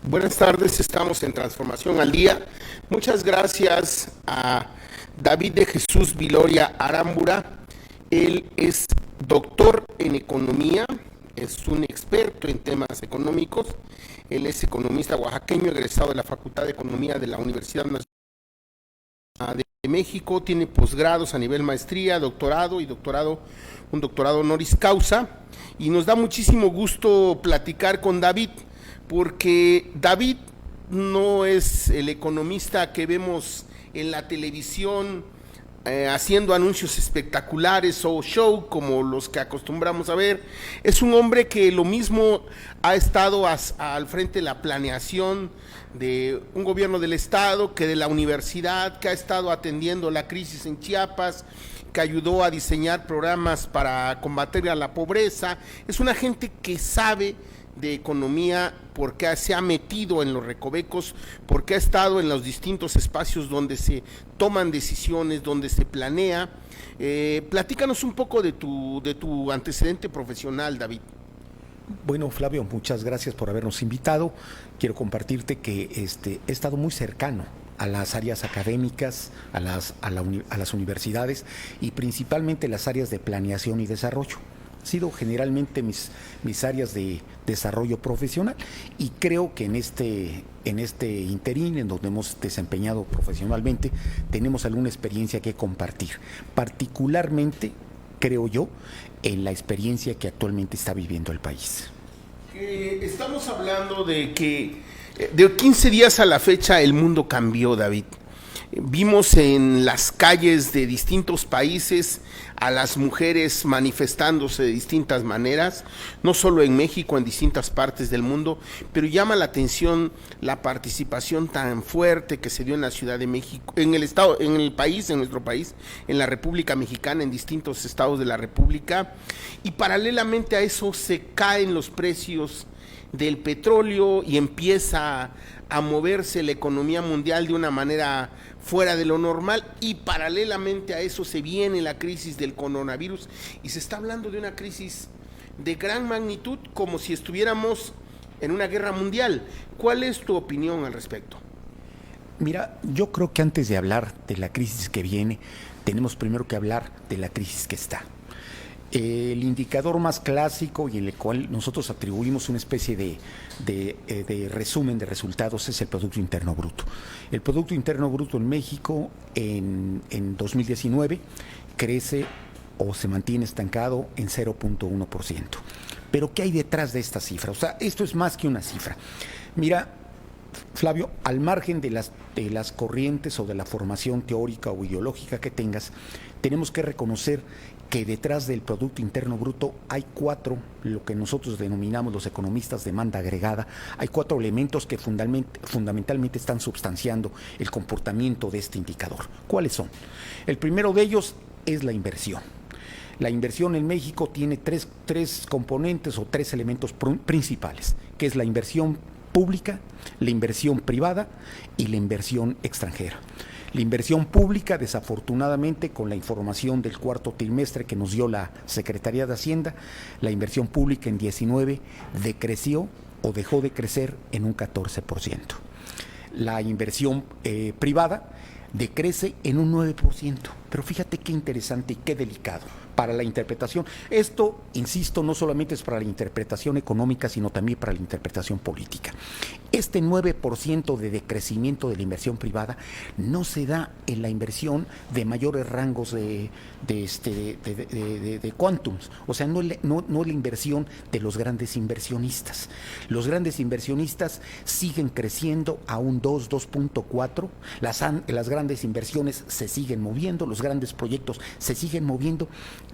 Buenas tardes, estamos en Transformación al Día. Muchas gracias a David de Jesús Viloria Arambura. Él es doctor en economía, es un experto en temas económicos. Él es economista oaxaqueño, egresado de la Facultad de Economía de la Universidad Nacional de México. Tiene posgrados a nivel maestría, doctorado y un doctorado honoris causa. Y nos da muchísimo gusto platicar con David, porque David no es el economista que vemos en la televisión haciendo anuncios espectaculares o show como los que acostumbramos a ver. Es un hombre que lo mismo ha estado al frente de la planeación de un gobierno del estado, que de la universidad, que ha estado atendiendo la crisis en Chiapas, que ayudó a diseñar programas para combatir a la pobreza. Es una gente que sabe de economía porque se ha metido en los recovecos, porque ha estado en los distintos espacios donde se toman decisiones, donde se planea. Platícanos un poco de tu antecedente profesional, David. Bueno, Flavio, muchas gracias por habernos invitado. Quiero compartirte que he estado muy cercano a las áreas académicas, a las universidades y principalmente las áreas de planeación y desarrollo. Han sido generalmente mis áreas de desarrollo profesional y creo que en este interín en donde hemos desempeñado profesionalmente tenemos alguna experiencia que compartir, particularmente creo yo en la experiencia que actualmente está viviendo el país. Estamos hablando de que de 15 días a la fecha el mundo cambió, David. Vimos en las calles de distintos países a las mujeres manifestándose de distintas maneras, no solo en México, en distintas partes del mundo, pero llama la atención la participación tan fuerte que se dio en la Ciudad de México, en el estado, en el país, en nuestro país, en la República Mexicana, en distintos estados de la República, y paralelamente a eso se caen los precios del petróleo y empieza a moverse la economía mundial de una manera fuera de lo normal, y paralelamente a eso se viene la crisis del coronavirus y se está hablando de una crisis de gran magnitud como si estuviéramos en una guerra mundial. ¿Cuál es tu opinión al respecto? Mira, yo creo que antes de hablar de la crisis que viene, tenemos primero que hablar de la crisis que está. El indicador más clásico y en el cual nosotros atribuimos una especie de resumen de resultados es el Producto Interno Bruto. El Producto Interno Bruto en México en 2019 crece o se mantiene estancado en 0.1%. Pero ¿qué hay detrás de esta cifra? O sea, esto es más que una cifra. Mira, Flavio, al margen de las corrientes o de la formación teórica o ideológica que tengas, tenemos que reconocer que detrás del Producto Interno Bruto hay lo que nosotros denominamos los economistas demanda agregada, hay 4 elementos que fundamentalmente están substanciando el comportamiento de este indicador. ¿Cuáles son? El primero de ellos es la inversión. La inversión en México tiene tres componentes o 3 elementos principales, que es la inversión pública, la inversión privada y la inversión extranjera. La inversión pública, desafortunadamente, con la información del cuarto trimestre que nos dio la Secretaría de Hacienda, la inversión pública en 19 decreció o dejó de crecer en un 14%. La inversión privada decrece en un 9%. Pero fíjate qué interesante y qué delicado para la interpretación. Esto, insisto, no solamente es para la interpretación económica, sino también para la interpretación política. Este 9% de decrecimiento de la inversión privada no se da en la inversión de mayores rangos de quantums, o sea, no la inversión de los grandes inversionistas. Los grandes inversionistas siguen creciendo a un 2.4, las grandes inversiones se siguen moviendo, los grandes proyectos se siguen moviendo,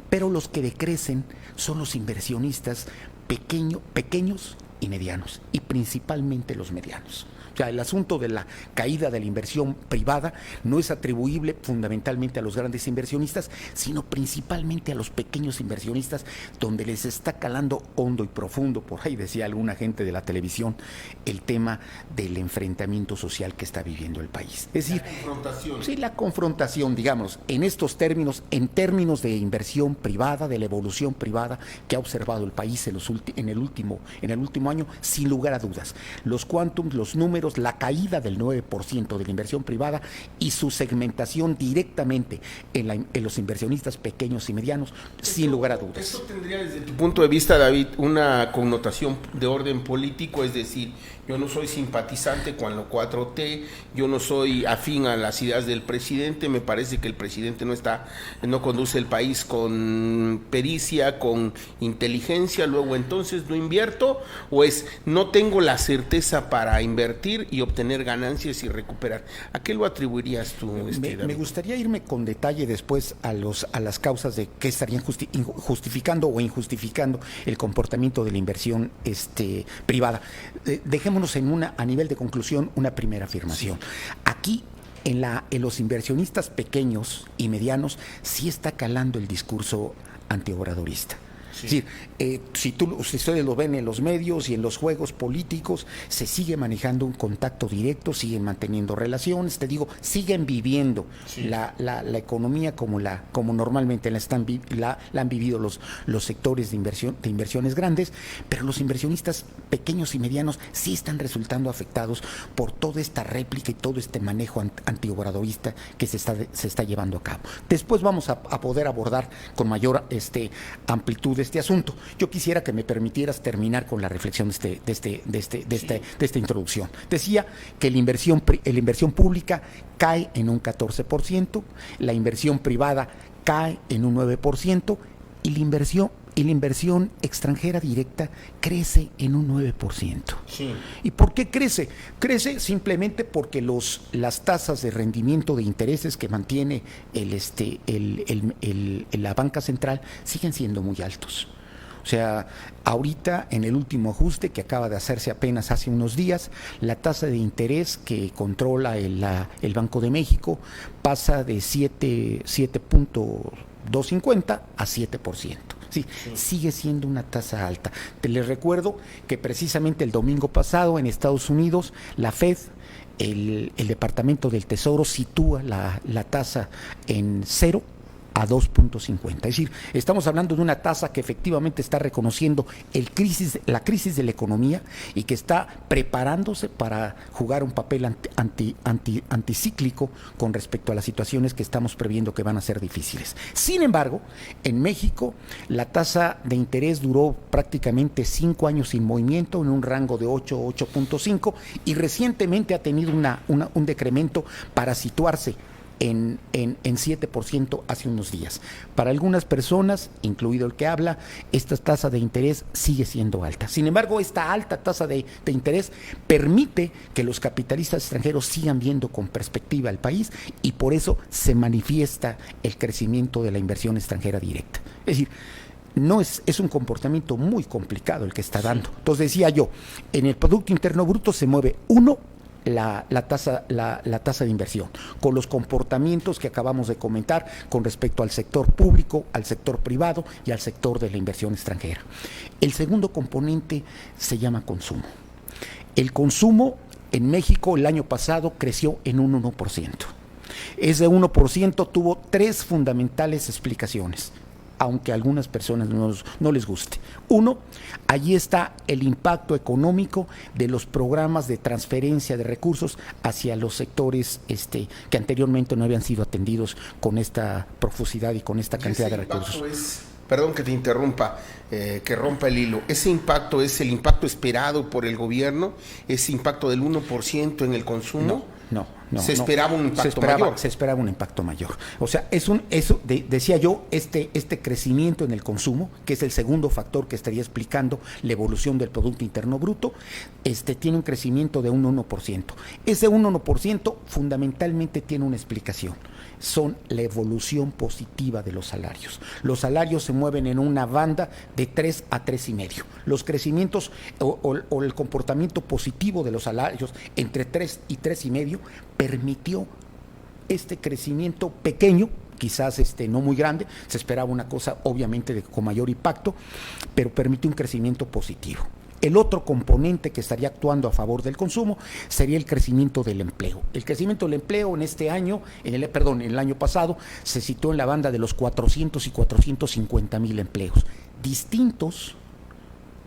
pero los que decrecen son los inversionistas pequeños y medianos, y principalmente los medianos. O sea, el asunto de la caída de la inversión privada no es atribuible fundamentalmente a los grandes inversionistas, sino principalmente a los pequeños inversionistas, donde les está calando hondo y profundo, por ahí decía alguna gente de la televisión, el tema del enfrentamiento social que está viviendo el país. Es decir, la confrontación. Sí, la confrontación, digamos, en estos términos, en términos de inversión privada, de la evolución privada que ha observado el país en el último año, sin lugar a dudas. Los quantums, los números, la caída del 9% de la inversión privada y su segmentación directamente en los inversionistas pequeños y medianos, sin lugar a dudas. Esto tendría, desde tu punto de vista, David, una connotación de orden político, es decir, yo no soy simpatizante con la 4T, yo no soy afín a las ideas del presidente, me parece que el presidente no conduce el país con pericia, con inteligencia, luego entonces no invierto, o es no tengo la certeza para invertir y obtener ganancias y recuperar. ¿A qué lo atribuirías tú, David? Me gustaría irme con detalle después a las causas de qué estarían justificando o injustificando el comportamiento de la inversión privada. Dejémonos a nivel de conclusión, una primera afirmación. Aquí, en los inversionistas pequeños y medianos, sí está calando el discurso antiobradorista. Sí. Es decir, si ustedes lo ven en los medios y en los juegos políticos, se sigue manejando un contacto directo, siguen manteniendo relaciones, siguen viviendo la economía como normalmente la han vivido los sectores de inversiones grandes, pero los inversionistas pequeños y medianos sí están resultando afectados por toda esta réplica y todo este manejo antiobradorista que se está llevando a cabo. Después vamos a poder abordar con mayor amplitud este asunto. Yo quisiera que me permitieras terminar con la reflexión de esta introducción. Decía que la inversión pública cae en un 14%, la inversión privada cae en un 9% y la inversión extranjera directa crece en un 9%. Sí. ¿Y por qué crece? Crece simplemente porque las tasas de rendimiento de intereses que mantiene la banca central siguen siendo muy altos. O sea, ahorita en el último ajuste que acaba de hacerse apenas hace unos días, la tasa de interés que controla el Banco de México pasa de 7.250 a 7%. Sí, sigue siendo una tasa alta. Les recuerdo que precisamente el domingo pasado en Estados Unidos, la Fed, el Departamento del Tesoro, sitúa la tasa en 0 a 2.50. Es decir, estamos hablando de una tasa que efectivamente está reconociendo la crisis de la economía y que está preparándose para jugar un papel anticíclico con respecto a las situaciones que estamos previendo que van a ser difíciles. Sin embargo, en México la tasa de interés duró prácticamente 5 años sin movimiento, en un rango de 8.5, y recientemente ha tenido un decremento para situarse en 7% hace unos días. Para algunas personas, incluido el que habla, esta tasa de interés sigue siendo alta. Sin embargo, esta alta tasa de interés permite que los capitalistas extranjeros sigan viendo con perspectiva al país, y por eso se manifiesta el crecimiento de la inversión extranjera directa. Es decir, es un comportamiento muy complicado el que está dando. Entonces decía yo, en el Producto Interno Bruto se mueve la tasa de inversión, con los comportamientos que acabamos de comentar con respecto al sector público, al sector privado y al sector de la inversión extranjera. El segundo componente se llama consumo. El consumo en México el año pasado creció en un 1%. Ese 1% tuvo 3 fundamentales explicaciones, aunque a algunas personas no les guste. Uno, allí está el impacto económico de los programas de transferencia de recursos hacia los sectores que anteriormente no habían sido atendidos con esta profusidad y con esta cantidad de recursos. Perdón que te interrumpa, que rompa el hilo. ¿Ese impacto es el impacto esperado por el gobierno? ¿Ese impacto del 1% en el consumo? No. Se esperaba un impacto mayor. Se esperaba un impacto mayor. O sea, decía yo, este crecimiento en el consumo, que es el segundo factor que estaría explicando la evolución del Producto Interno Bruto, tiene un crecimiento de un 1%. Ese 1% fundamentalmente tiene una explicación. Son la evolución positiva de los salarios. Los salarios se mueven en una banda de 3 a 3,5. Los crecimientos o el comportamiento positivo de los salarios entre 3 y 3,5 permitió este crecimiento pequeño, quizás no muy grande, se esperaba una cosa obviamente con mayor impacto, pero permitió un crecimiento positivo. El otro componente que estaría actuando a favor del consumo sería el crecimiento del empleo. El crecimiento del empleo en el año pasado, se situó en la banda de los 400 y 450 mil empleos, distintos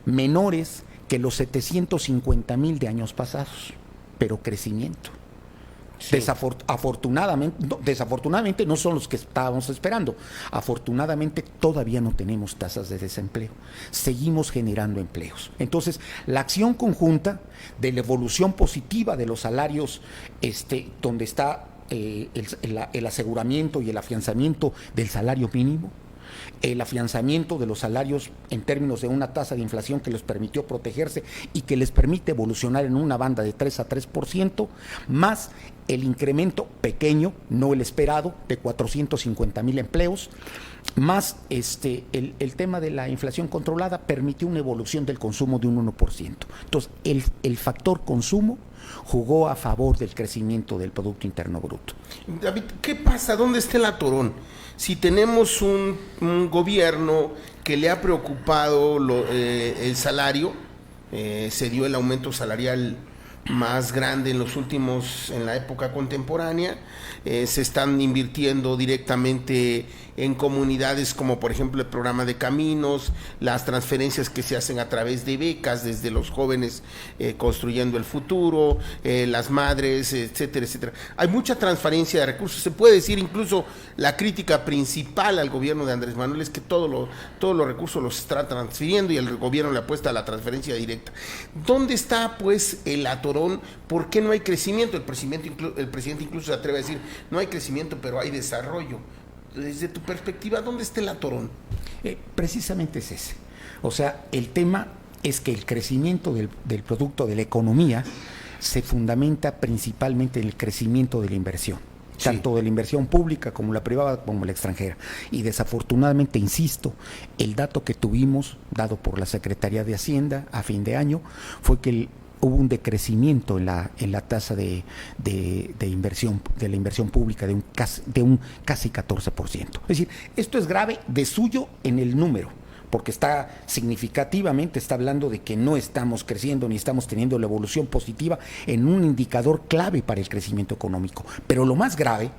menores que los 750,000 de años pasados, pero crecimiento. Sí. Desafortunadamente no son los que estábamos esperando. Afortunadamente todavía no tenemos tasas de desempleo. Seguimos generando empleos. Entonces, la acción conjunta de la evolución positiva de los salarios, donde está el aseguramiento y el afianzamiento del salario mínimo, el afianzamiento de los salarios en términos de una tasa de inflación que les permitió protegerse y que les permite evolucionar en una banda de 3 a 3%, más el incremento pequeño, no el esperado, de 450,000 empleos, más el tema de la inflación controlada permitió una evolución del consumo de un 1%. Entonces, el factor consumo jugó a favor del crecimiento del Producto Interno Bruto. David, ¿qué pasa? ¿Dónde está el atorón? Si tenemos un gobierno que le ha preocupado el salario, se dio el aumento salarial más grande en la época contemporánea, se están invirtiendo directamente en comunidades como por ejemplo el programa de caminos, las transferencias que se hacen a través de becas desde los jóvenes construyendo el futuro, las madres, etcétera, etcétera. Hay mucha transferencia de recursos. Se puede decir incluso la crítica principal al gobierno de Andrés Manuel es que todos los recursos los está transfiriendo y el gobierno le apuesta a la transferencia directa. ¿Dónde está pues el atorón? ¿Por qué no hay crecimiento? El presidente incluso se atreve a decir, no hay crecimiento, pero hay desarrollo. Desde tu perspectiva, ¿dónde está el atorón? Precisamente es ese. O sea, el tema es que el crecimiento del producto de la economía se fundamenta principalmente en el crecimiento de la inversión, sí, tanto de la inversión pública como la privada como la extranjera. Y desafortunadamente, insisto, el dato que tuvimos, dado por la Secretaría de Hacienda a fin de año, fue que hubo un decrecimiento en la tasa de inversión, de la inversión pública de un casi 14%. Es decir, esto es grave de suyo en el número, porque está hablando de que no estamos creciendo ni estamos teniendo la evolución positiva en un indicador clave para el crecimiento económico. Pero lo más grave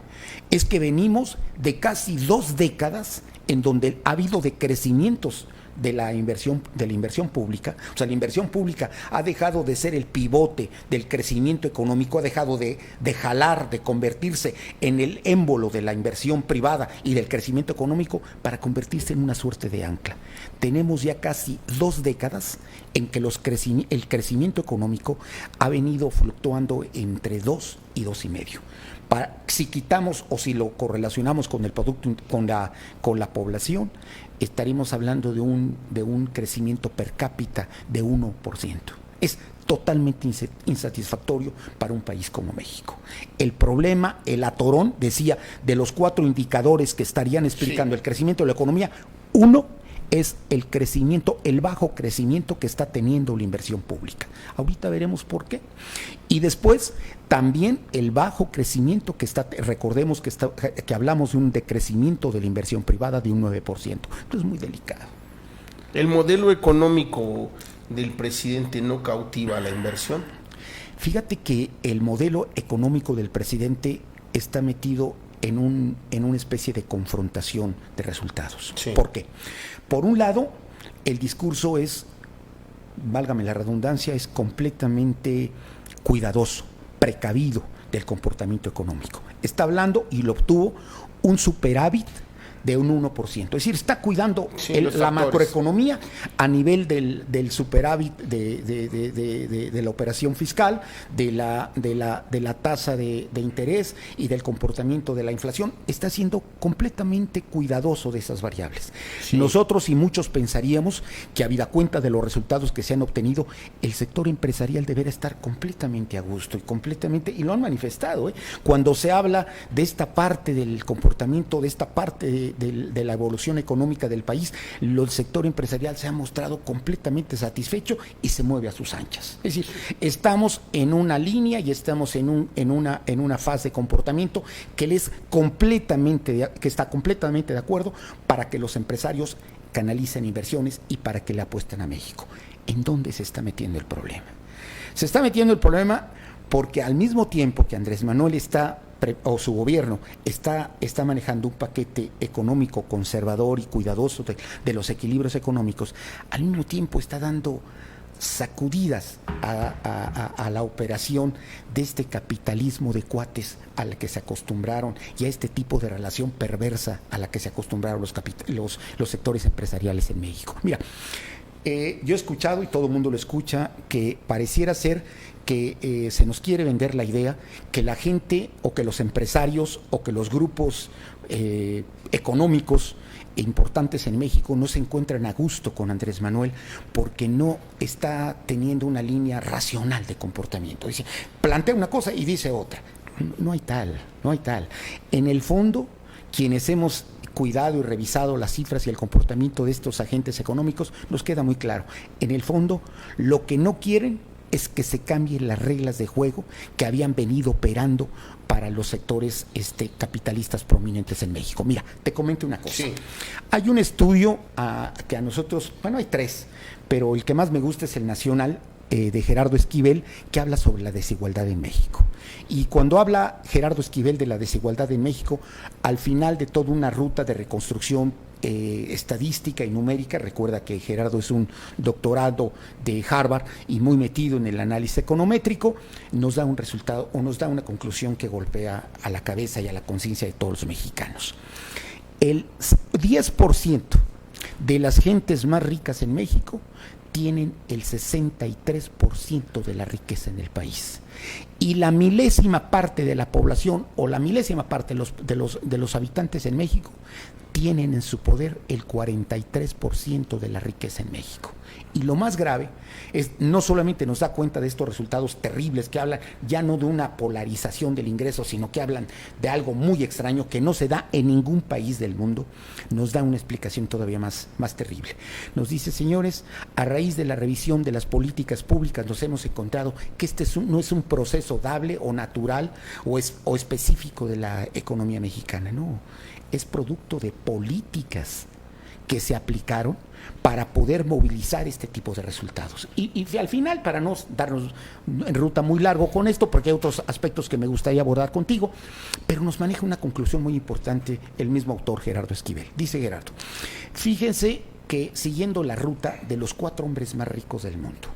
es que venimos de casi 2 décadas en donde ha habido decrecimientos de la inversión pública. O sea, la inversión pública ha dejado de ser el pivote del crecimiento económico, ha dejado de jalar, de convertirse en el émbolo de la inversión privada y del crecimiento económico para convertirse en una suerte de ancla. Tenemos ya casi 2 décadas en que el crecimiento económico ha venido fluctuando entre 2 y 2,5. Si quitamos o si lo correlacionamos con el producto, con la población, estaríamos hablando de un crecimiento per cápita de 1%. Es totalmente insatisfactorio para un país como México. El problema, el atorón, decía, de los 4 indicadores que estarían explicando, sí, el crecimiento de la economía, uno es el crecimiento, el bajo crecimiento que está teniendo la inversión pública. Ahorita veremos por qué. Y después, también el bajo crecimiento que está, recordemos que hablamos de un decrecimiento de la inversión privada de un 9%. Esto es muy delicado. ¿El modelo económico del presidente no cautiva a la inversión? Fíjate que el modelo económico del presidente está metido en una especie de confrontación de resultados. Sí. ¿Por qué? Por un lado, el discurso es, válgame la redundancia, es completamente cuidadoso, precavido del comportamiento económico. Está hablando, y lo obtuvo, un superávit de un 1%. Es decir, está cuidando la macroeconomía a nivel del superávit de la operación fiscal, de la tasa de interés y del comportamiento de la inflación. Está siendo completamente cuidadoso de esas variables. Sí. Nosotros y muchos pensaríamos que, habida cuenta de los resultados que se han obtenido, el sector empresarial deberá estar completamente a gusto y lo han manifestado, cuando se habla de esta parte del comportamiento, de esta parte de la evolución económica del país, el sector empresarial se ha mostrado completamente satisfecho y se mueve a sus anchas. Es decir, estamos en una línea y estamos en una fase de comportamiento que está completamente de acuerdo para que los empresarios canalicen inversiones y para que le apuesten a México. ¿En dónde se está metiendo el problema? Se está metiendo el problema porque al mismo tiempo que Andrés Manuel o su gobierno está manejando un paquete económico conservador y cuidadoso de los equilibrios económicos, al mismo tiempo está dando sacudidas a la operación de este capitalismo de cuates al que se acostumbraron y a este tipo de relación perversa a la que se acostumbraron los sectores empresariales en México. Mira, yo he escuchado, y todo el mundo lo escucha, que pareciera ser que se nos quiere vender la idea que la gente o que los empresarios o que los grupos económicos importantes en México no se encuentran a gusto con Andrés Manuel porque no está teniendo una línea racional de comportamiento. Dice, plantea una cosa y dice otra. No hay tal. En el fondo, quienes hemos cuidado y revisado las cifras y el comportamiento de estos agentes económicos, nos queda muy claro. En el fondo, lo que no quieren es que se cambien las reglas de juego que habían venido operando para los sectores capitalistas prominentes en México. Mira, te comento una cosa. Sí. Hay un estudio que a nosotros, bueno, hay 3, pero el que más me gusta es el nacional, de Gerardo Esquivel, que habla sobre la desigualdad en México. Y cuando habla Gerardo Esquivel de la desigualdad en México, al final de toda una ruta de reconstrucción estadística y numérica, recuerda que Gerardo es un doctorado de Harvard y muy metido en el análisis econométrico, nos da un resultado o nos da una conclusión que golpea a la cabeza y a la conciencia de todos los mexicanos. El 10% de las gentes más ricas en México tienen el 63% de la riqueza en el país. Y la milésima parte de la población o la milésima parte de los habitantes en México tienen en su poder el 43% de la riqueza en México. Y lo más grave es, no solamente nos da cuenta de estos resultados terribles que hablan ya no de una polarización del ingreso, sino que hablan de algo muy extraño que no se da en ningún país del mundo, nos da una explicación todavía más terrible. Nos dice, señores, a raíz de la revisión de las políticas públicas nos hemos encontrado que no es un proceso dable o natural o específico de la economía mexicana, no, es producto de políticas que se aplicaron para poder movilizar este tipo de resultados. Y al final, para no darnos en ruta muy largo con esto, porque hay otros aspectos que me gustaría abordar contigo, pero nos maneja una conclusión muy importante el mismo autor, Gerardo Esquivel. Dice Gerardo, fíjense que siguiendo la ruta de los 4 hombres más ricos del mundo,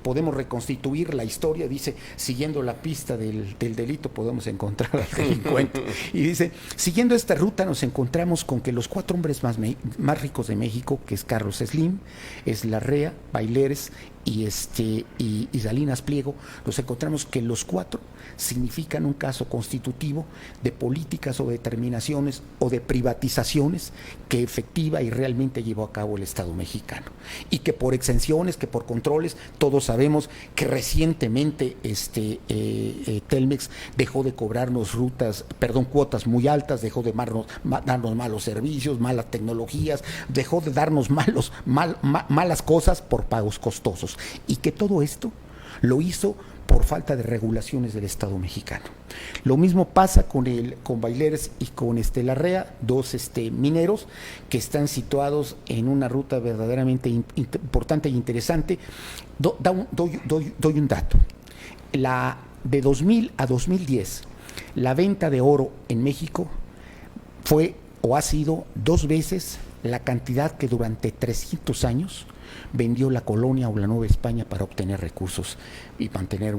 podemos reconstituir la historia, dice, siguiendo la pista del delito podemos encontrar al delincuente. Y dice, siguiendo esta ruta nos encontramos con que los 4 hombres más ricos de México, que es Carlos Slim, es Larrea, Baileres y Salinas Pliego, nos encontramos que los 4 significan un caso constitutivo de políticas o determinaciones o de privatizaciones que efectiva y realmente llevó a cabo el Estado mexicano, y que por exenciones, que por controles, todos sabemos que recientemente Telmex dejó de cobrarnos cuotas muy altas, dejó de darnos malos servicios, malas tecnologías, dejó de darnos malas cosas por pagos costosos, y que todo esto lo hizo por falta de regulaciones del Estado mexicano. Lo mismo pasa con Baileres y con Larrea, 2 mineros que están situados en una ruta verdaderamente importante e interesante. Doy un dato. De 2000 a 2010, la venta de oro en México fue o ha sido 2 veces la cantidad que durante 300 años vendió la colonia o la Nueva España para obtener recursos y mantener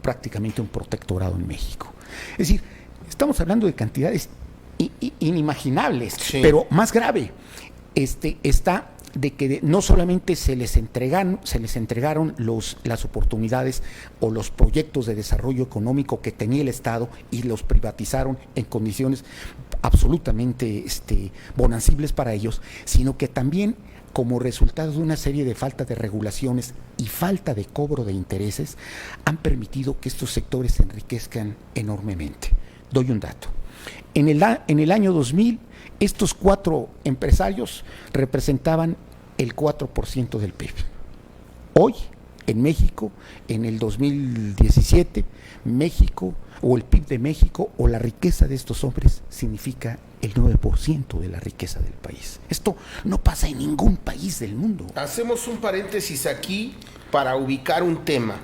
prácticamente un protectorado en México. Es decir, estamos hablando de cantidades inimaginables, sí. Pero más grave está de que no solamente se les entregaron las oportunidades o los proyectos de desarrollo económico que tenía el Estado y los privatizaron en condiciones absolutamente bonancibles para ellos, sino que también como resultado de una serie de falta de regulaciones y falta de cobro de intereses, han permitido que estos sectores se enriquezcan enormemente. Doy un dato. En el año 2000, estos 4 empresarios representaban el 4% del PIB. Hoy, en México, en el 2017, México, o el PIB de México, o la riqueza de estos hombres, significa el 9% de la riqueza del país. Esto no pasa en ningún país del mundo. Hacemos un paréntesis aquí para ubicar un tema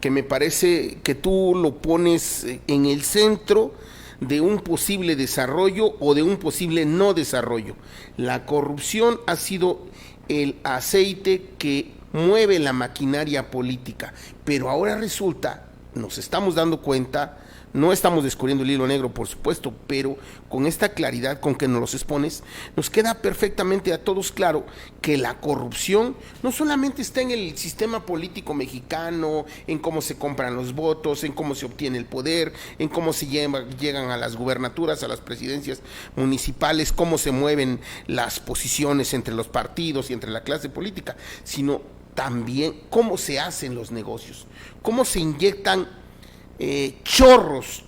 que me parece que tú lo pones en el centro de un posible desarrollo o de un posible no desarrollo. La corrupción ha sido el aceite que mueve la maquinaria política, pero ahora resulta, nos estamos dando cuenta, no estamos descubriendo el hilo negro, por supuesto, pero con esta claridad con que nos los expones, nos queda perfectamente a todos claro que la corrupción no solamente está en el sistema político mexicano, en cómo se compran los votos, en cómo se obtiene el poder, en cómo se llegan a las gubernaturas, a las presidencias municipales, cómo se mueven las posiciones entre los partidos y entre la clase política, sino también cómo se hacen los negocios, cómo se inyectan chorros,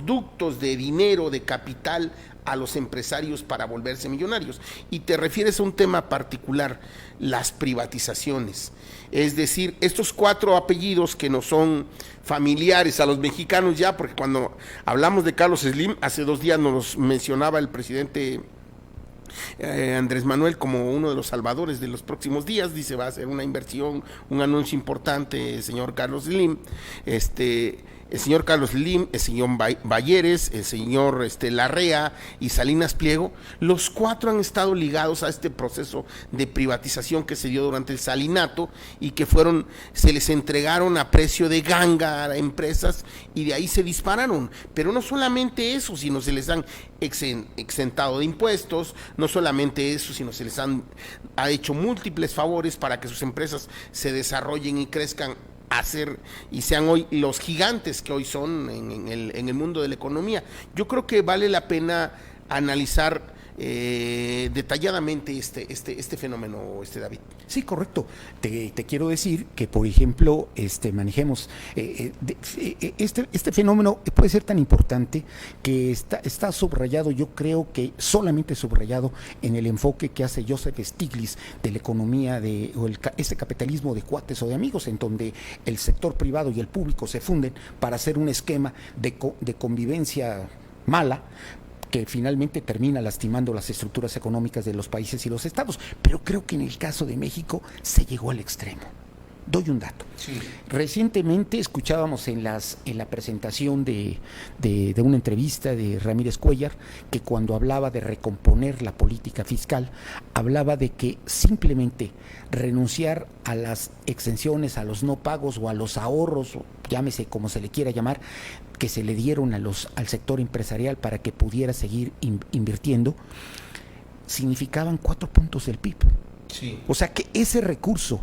ductos de dinero, de capital a los empresarios para volverse millonarios. Y te refieres a un tema particular, las privatizaciones. Es decir, estos 4 apellidos que no son familiares a los mexicanos ya, porque cuando hablamos de Carlos Slim, hace 2 días nos mencionaba el presidente Andrés Manuel como uno de los salvadores de los próximos días, dice va a ser una inversión, un anuncio importante, señor Carlos Slim, el señor Carlos Slim, el señor Balleres, el señor Larrea y Salinas Pliego, los 4 han estado ligados a este proceso de privatización que se dio durante el salinato y que se les entregaron a precio de ganga a empresas y de ahí se dispararon. Pero no solamente eso, sino se les han exentado de impuestos, no solamente eso, sino se les ha hecho múltiples favores para que sus empresas se desarrollen y crezcan y sean hoy los gigantes que hoy son en el mundo de la economía. Yo creo que vale la pena analizar detalladamente este fenómeno, David. Sí, correcto. Te quiero decir que, por ejemplo, manejemos este fenómeno puede ser tan importante que está subrayado, yo creo que solamente subrayado en el enfoque que hace Joseph Stiglitz de la economía ese capitalismo de cuates o de amigos, en donde el sector privado y el público se funden para hacer un esquema de convivencia mala, que finalmente termina lastimando las estructuras económicas de los países y los estados. Pero creo que en el caso de México se llegó al extremo. Doy un dato. Sí. Recientemente escuchábamos en la presentación de una entrevista de Ramírez Cuéllar que cuando hablaba de recomponer la política fiscal, hablaba de que simplemente renunciar a las exenciones, a los no pagos o a los ahorros, o llámese como se le quiera llamar, que se le dieron al sector empresarial para que pudiera seguir invirtiendo, significaban 4 puntos del PIB. Sí. O sea que ese recurso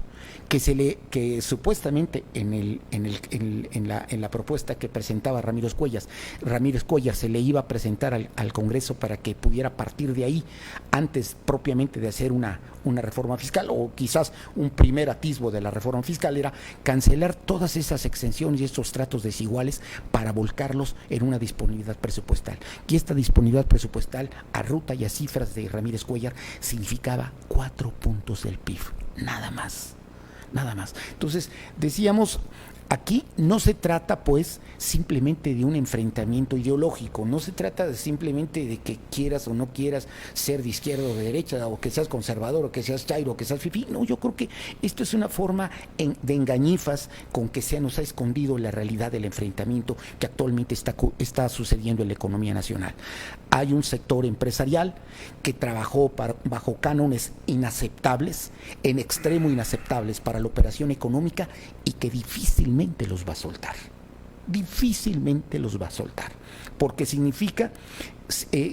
que supuestamente en la propuesta que presentaba Ramírez Cuéllar se le iba a presentar al Congreso para que pudiera partir de ahí antes propiamente de hacer una reforma fiscal, o quizás un primer atisbo de la reforma fiscal, era cancelar todas esas exenciones y estos tratos desiguales para volcarlos en una disponibilidad presupuestal. Y esta disponibilidad presupuestal, a ruta y a cifras de Ramírez Cuéllar, significaba 4 puntos del PIB, nada más. Entonces, decíamos, aquí no se trata pues simplemente de un enfrentamiento ideológico, no se trata simplemente de que quieras o no quieras ser de izquierda o de derecha, o que seas conservador, o que seas chairo, o que seas fifí. No, yo creo que esto es una forma de engañifas con que se nos ha escondido la realidad del enfrentamiento que actualmente está sucediendo en la economía nacional. Hay un sector empresarial que trabajó bajo cánones inaceptables, en extremo inaceptables para la operación económica, y que difícilmente los va a soltar, porque significa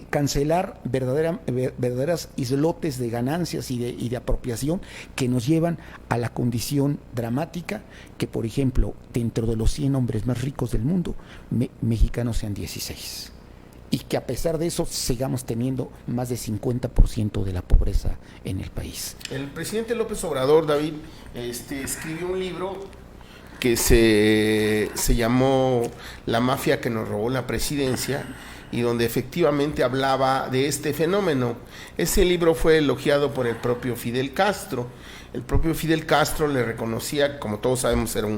cancelar verdaderas islotes de ganancias y de apropiación que nos llevan a la condición dramática que, por ejemplo, dentro de los 100 hombres más ricos del mundo, mexicanos sean 16. Y que a pesar de eso sigamos teniendo más de 50% de la pobreza en el país. El presidente López Obrador, David, escribió un libro que se llamó La mafia que nos robó la presidencia, y donde efectivamente hablaba de este fenómeno. Ese libro fue elogiado por el propio Fidel Castro. El propio Fidel Castro le reconocía, como todos sabemos, era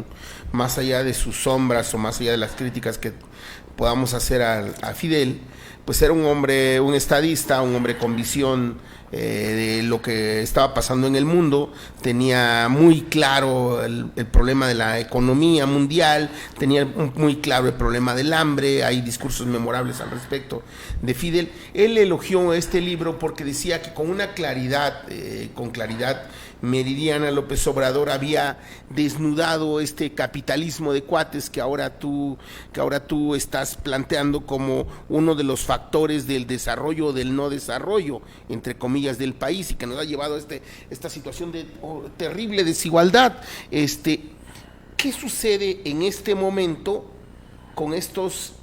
más allá de sus sombras o más allá de las críticas que podamos hacer a Fidel, pues era un hombre, un estadista, un hombre con visión de lo que estaba pasando en el mundo, tenía muy claro el problema de la economía mundial, tenía muy claro el problema del hambre, hay discursos memorables al respecto de Fidel. Él elogió este libro porque decía que con una claridad, meridiana, López Obrador había desnudado este capitalismo de cuates que ahora tú estás planteando como uno de los factores del desarrollo o del no desarrollo, entre comillas, del país, y que nos ha llevado a esta situación de terrible desigualdad. ¿Qué sucede en este momento con estos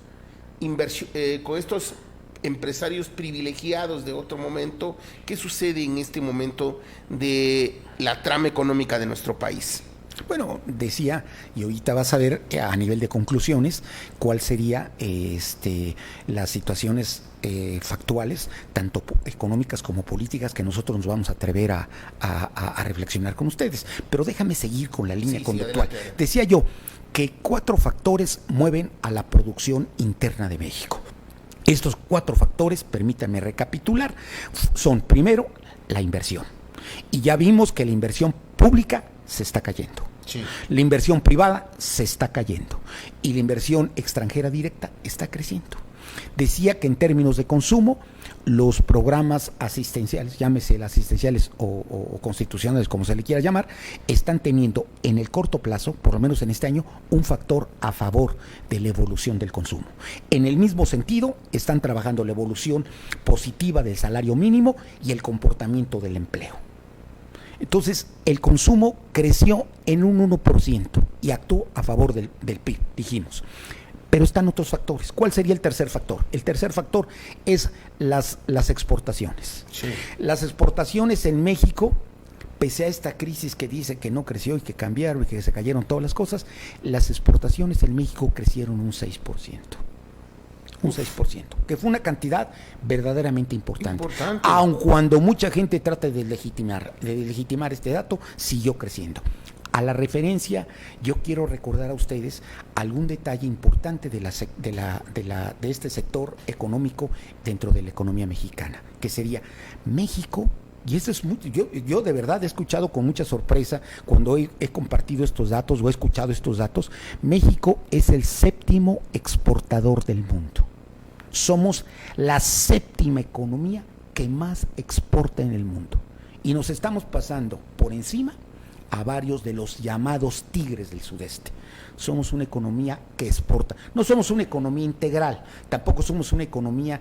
empresarios privilegiados de otro momento? ¿Qué sucede en este momento de la trama económica de nuestro país? Bueno, decía, y ahorita vas a ver a nivel de conclusiones cuál sería las situaciones factuales, tanto económicas como políticas, que nosotros nos vamos a atrever a reflexionar con ustedes. Pero déjame seguir con la línea conductual. Adelante. Decía yo que 4 factores mueven a la producción interna de México. Estos 4 factores, permítanme recapitular, son primero la inversión. Y ya vimos que la inversión pública se está cayendo. Sí. La inversión privada se está cayendo. Y la inversión extranjera directa está creciendo. Decía que en términos de consumo, los programas asistenciales, llámese asistenciales o constitucionales, como se le quiera llamar, están teniendo en el corto plazo, por lo menos en este año, un factor a favor de la evolución del consumo. En el mismo sentido, están trabajando la evolución positiva del salario mínimo y el comportamiento del empleo. Entonces, el consumo creció en un 1% y actuó a favor del PIB, dijimos. Pero están otros factores. ¿Cuál sería el tercer factor? El tercer factor es las exportaciones. Sí. Las exportaciones en México, pese a esta crisis que dice que no creció y que cambiaron y que se cayeron todas las cosas, las exportaciones en México crecieron un 6%. Un 6%, que fue una cantidad verdaderamente importante. Aun cuando mucha gente trata de legitimar este dato, siguió creciendo. A la referencia, yo quiero recordar a ustedes algún detalle importante de este sector económico dentro de la economía mexicana, que sería México. Y eso es yo de verdad he escuchado con mucha sorpresa cuando he compartido estos datos o he escuchado estos datos. México es el 7º exportador del mundo. Somos la 7ª economía que más exporta en el mundo. Y nos estamos pasando por encima a varios de los llamados tigres del sudeste. Somos una economía que exporta. No somos una economía integral, tampoco somos una economía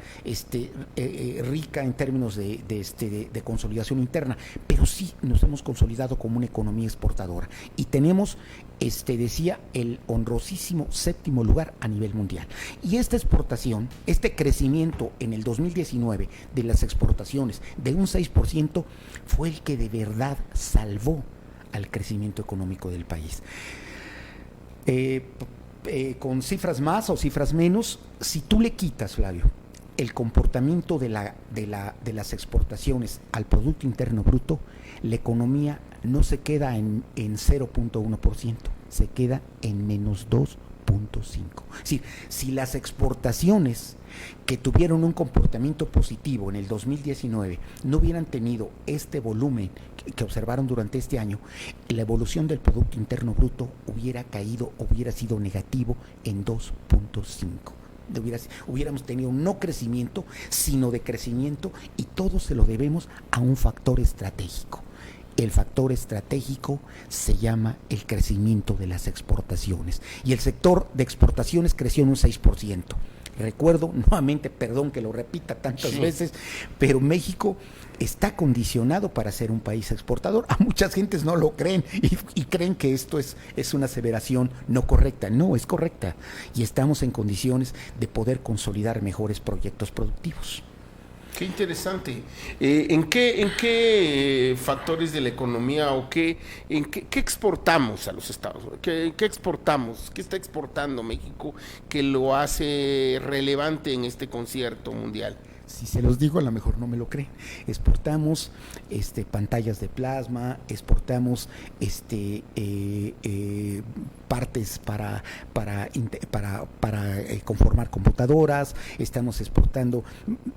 rica en términos de consolidación interna, pero sí nos hemos consolidado como una economía exportadora. Y tenemos, decía, el honrosísimo 7º lugar a nivel mundial. Y esta exportación, este crecimiento en el 2019 de las exportaciones de un 6% fue el que de verdad salvó al crecimiento económico del país. Con cifras más o cifras menos, si tú le quitas, Flavio, el comportamiento de las exportaciones al Producto Interno Bruto, la economía no se queda en 0.1%, se queda en menos 2.5%. Es decir, si las exportaciones que tuvieron un comportamiento positivo en el 2019 no hubieran tenido este volumen que observaron durante este año, la evolución del Producto Interno Bruto hubiera caído, hubiera sido negativo en 2.5%. Hubiéramos tenido no crecimiento, sino decrecimiento, y todo se lo debemos a un factor estratégico. El factor estratégico se llama el crecimiento de las exportaciones. Y el sector de exportaciones creció en un 6%. Recuerdo nuevamente, perdón que lo repita tantas veces, pero México está condicionado para ser un país exportador. A muchas gentes no lo creen y creen que esto es una aseveración no correcta. No, es correcta. Y estamos en condiciones de poder consolidar mejores proyectos productivos. Qué interesante. ¿En qué factores de la economía o qué exportamos a los Estados Unidos? ¿Qué exportamos? ¿Qué está exportando México que lo hace relevante en este concierto mundial? Si se los digo, a lo mejor no me lo creen. Exportamos pantallas de plasma, exportamos partes para conformar computadoras, estamos exportando,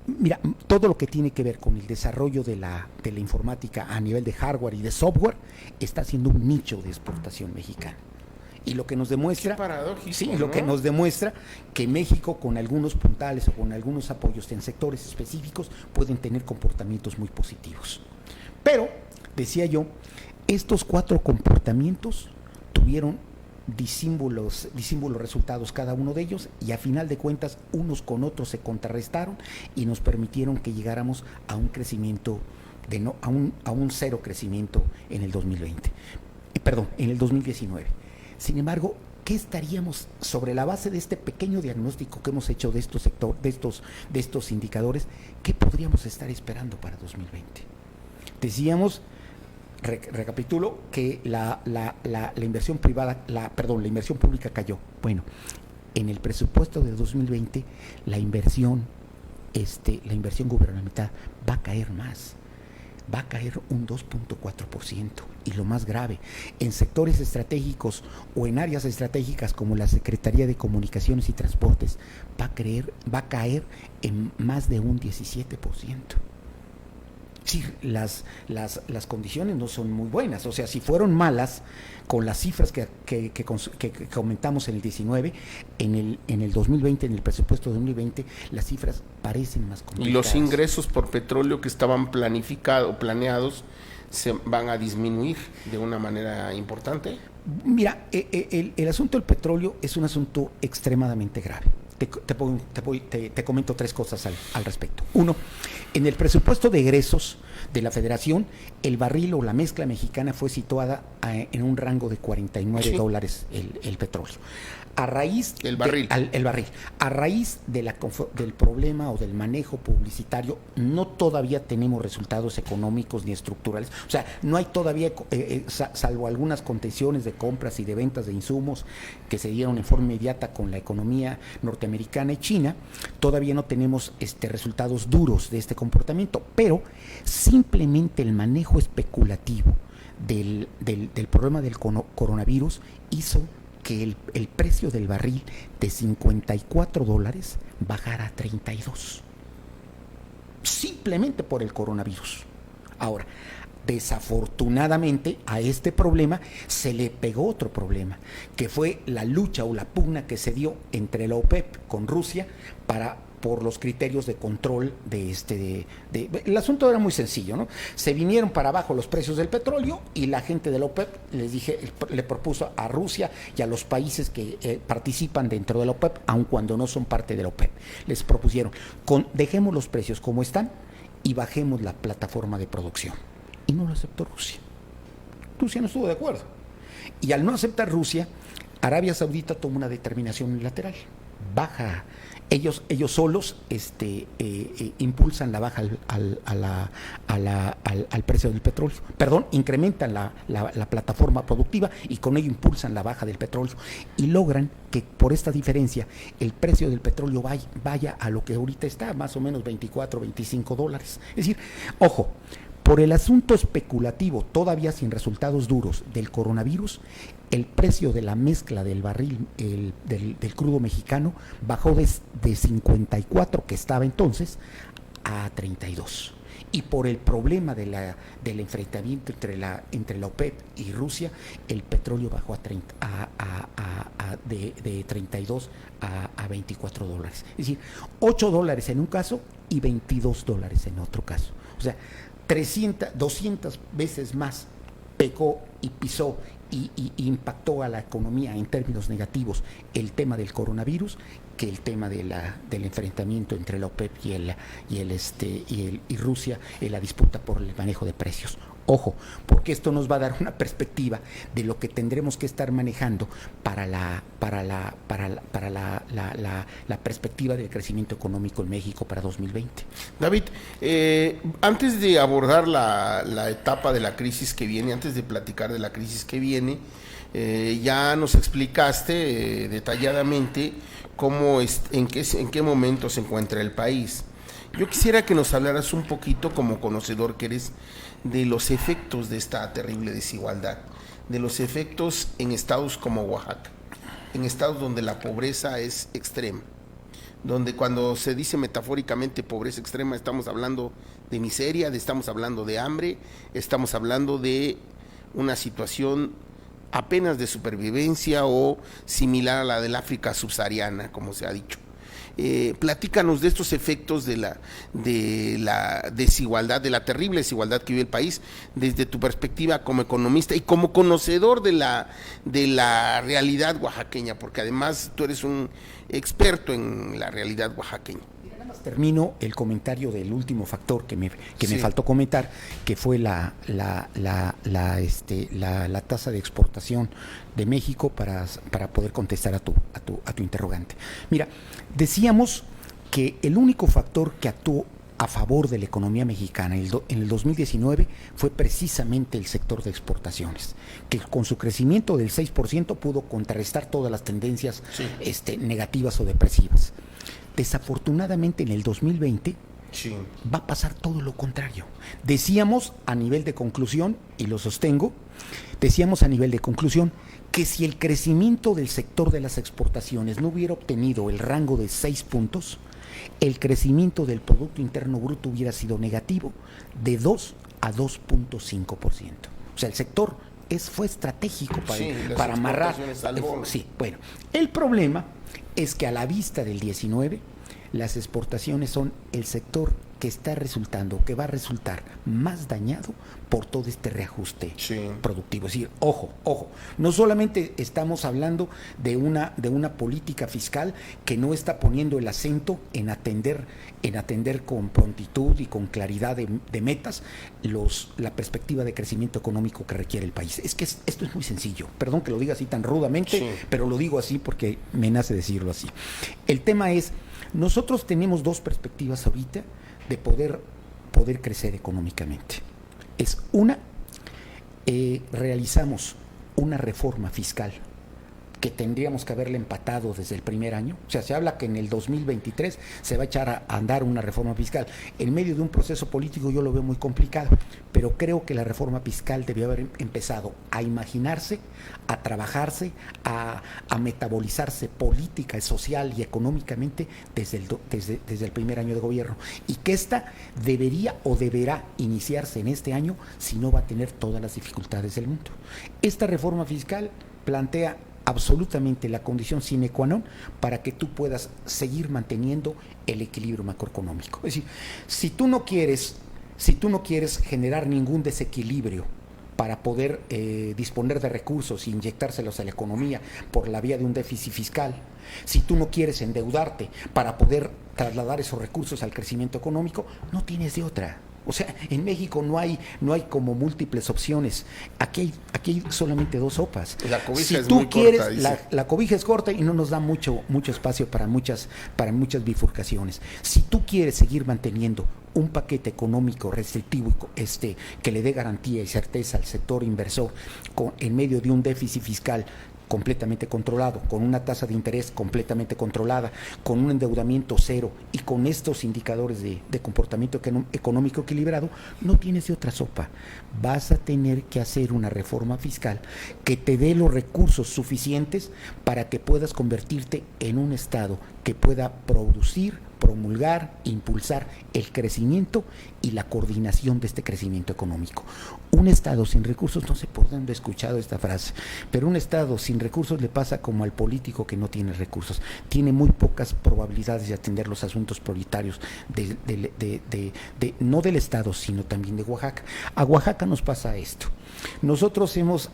mira, todo lo que tiene que ver con el desarrollo de la informática a nivel de hardware y de software está siendo un nicho de exportación mexicana. Y lo que nos demuestra, sí, ¿no? Lo que nos demuestra que México, con algunos puntales o con algunos apoyos en sectores específicos, pueden tener comportamientos muy positivos. Pero, decía yo, estos 4 comportamientos tuvieron disímbolos resultados cada uno de ellos, y a final de cuentas unos con otros se contrarrestaron y nos permitieron que llegáramos a un crecimiento a un cero crecimiento en el 2020. En el 2019. Sin embargo, ¿qué estaríamos sobre la base de este pequeño diagnóstico que hemos hecho de estos indicadores? ¿Qué podríamos estar esperando para 2020? Decíamos, recapitulo, que la inversión privada, la inversión pública cayó. Bueno, en el presupuesto de 2020 la inversión gubernamental va a caer más. Va a caer un 2.4%, y lo más grave, en sectores estratégicos o en áreas estratégicas como la Secretaría de Comunicaciones y Transportes va a caer en más de un 17%. Sí, las condiciones no son muy buenas. O sea, si fueron malas con las cifras que comentamos en el 19, en el 2020, en el presupuesto de 2020, las cifras parecen más complicadas. Y los ingresos por petróleo que estaban planeados se van a disminuir de una manera importante. Mira, el asunto del petróleo es un asunto extremadamente grave. Te comento 3 cosas al respecto. 1, en el presupuesto de egresos de la Federación, el barril o la mezcla mexicana fue situada en un rango de $49 el petróleo. A raíz el barril. A raíz del problema o del manejo publicitario, no todavía tenemos resultados económicos ni estructurales. O sea, no hay todavía, salvo algunas contenciones de compras y de ventas de insumos que se dieron en forma inmediata con la economía norteamericana y China, todavía no tenemos resultados duros de este comportamiento, pero simplemente el manejo especulativo del problema del coronavirus hizo que el precio del barril de $54 bajara a 32. Simplemente por el coronavirus. Ahora, desafortunadamente a este problema se le pegó otro problema, que fue la lucha o la pugna que se dio entre la OPEP con Rusia por los criterios de control el asunto era muy sencillo, ¿no? Se vinieron para abajo los precios del petróleo y la gente de la OPEP le propuso a Rusia y a los países que participan dentro de la OPEP, aun cuando no son parte de la OPEP, les propusieron, dejemos los precios como están y bajemos la plataforma de producción. Y no lo aceptó Rusia. Rusia no estuvo de acuerdo. Y al no aceptar Rusia, Arabia Saudita toma una determinación unilateral. Baja. Ellos solos impulsan la baja al precio del petróleo. Incrementan la plataforma productiva y con ello impulsan la baja del petróleo. Y logran que por esta diferencia el precio del petróleo vaya a lo que ahorita está, más o menos $24, $25. Es decir, ojo, por el asunto especulativo, todavía sin resultados duros del coronavirus, el precio de la mezcla del barril del crudo mexicano bajó de 54, que estaba entonces, a 32. Y por el problema del enfrentamiento entre la OPEP y Rusia, el petróleo bajó de 32 a $24. Es decir, $8 en un caso y $22 en otro caso. O sea, 200 veces más pecó y pisó y impactó a la economía en términos negativos el tema del coronavirus que el tema del enfrentamiento entre la OPEP y Rusia en la disputa por el manejo de precios. Ojo, porque esto nos va a dar una perspectiva de lo que tendremos que estar manejando para la perspectiva del crecimiento económico en México para 2020. David, antes de abordar la etapa de la crisis que viene, antes de platicar de la crisis que viene, ya nos explicaste detalladamente en qué momento se encuentra el país. Yo quisiera que nos hablaras un poquito, como conocedor que eres, de los efectos de esta terrible desigualdad, de los efectos en estados como Oaxaca, en estados donde la pobreza es extrema, donde cuando se dice metafóricamente pobreza extrema estamos hablando de miseria, estamos hablando de hambre, estamos hablando de una situación apenas de supervivencia o similar a la del África subsahariana, como se ha dicho. Platícanos de estos efectos de la desigualdad, de la terrible desigualdad que vive el país, desde tu perspectiva como economista y como conocedor de la realidad oaxaqueña, porque además tú eres un experto en la realidad oaxaqueña. Termino el comentario del último factor que me faltó comentar, que fue la tasa de exportación de México para poder contestar a tu interrogante. Mira, decíamos que el único factor que actuó a favor de la economía mexicana en el 2019 fue precisamente el sector de exportaciones, que con su crecimiento del 6% pudo contrarrestar todas las tendencias negativas o depresivas. Desafortunadamente en el 2020 va a pasar todo lo contrario. Decíamos a nivel de conclusión, y lo sostengo, decíamos a nivel de conclusión que si el crecimiento del sector de las exportaciones no hubiera obtenido el rango de 6 puntos, el crecimiento del Producto Interno Bruto hubiera sido negativo de 2 a 2.5%. O sea, el sector fue estratégico para amarrar. Sí, bueno, el problema es que a la vista del 19, las exportaciones son el sector que está resultando, que va a resultar más dañado por todo este reajuste productivo. Es decir, ojo, no solamente estamos hablando de una política fiscal que no está poniendo el acento en atender con prontitud y con claridad de metas la perspectiva de crecimiento económico que requiere el país. Es que esto es muy sencillo. Perdón que lo diga así tan rudamente, pero lo digo así porque me nace decirlo así. El tema es, nosotros tenemos dos perspectivas ahorita de poder crecer económicamente. Es una, realizamos una reforma fiscal que tendríamos que haberle empatado desde el primer año. O sea, se habla que en el 2023 se va a echar a andar una reforma fiscal. En medio de un proceso político yo lo veo muy complicado, pero creo que la reforma fiscal debió haber empezado a imaginarse, a trabajarse, a metabolizarse política, social y económicamente desde el primer año de gobierno. Y que esta debería o deberá iniciarse en este año, si no va a tener todas las dificultades del mundo. Esta reforma fiscal plantea absolutamente la condición sine qua non para que tú puedas seguir manteniendo el equilibrio macroeconómico. Es decir, si tú no quieres generar ningún desequilibrio para poder disponer de recursos e inyectárselos a la economía por la vía de un déficit fiscal, si tú no quieres endeudarte para poder trasladar esos recursos al crecimiento económico, no tienes de otra. O sea, en México no hay como múltiples opciones. Aquí hay solamente dos sopas. La cobija si es tú muy quieres, corta, la cobija es corta y no nos da mucho espacio para muchas bifurcaciones. Si tú quieres seguir manteniendo un paquete económico restrictivo que le dé garantía y certeza al sector inversor en medio de un déficit fiscal completamente controlado, con una tasa de interés completamente controlada, con un endeudamiento cero y con estos indicadores de comportamiento económico equilibrado, no tienes de otra sopa. Vas a tener que hacer una reforma fiscal que te dé los recursos suficientes para que puedas convertirte en un Estado que pueda producir, promulgar, impulsar el crecimiento y la coordinación de este crecimiento económico. Un Estado sin recursos, no sé por dónde he escuchado esta frase, pero un Estado sin recursos le pasa como al político que no tiene recursos. Tiene muy pocas probabilidades de atender los asuntos prioritarios no del Estado, sino también de Oaxaca. A Oaxaca nos pasa esto. Nosotros hemos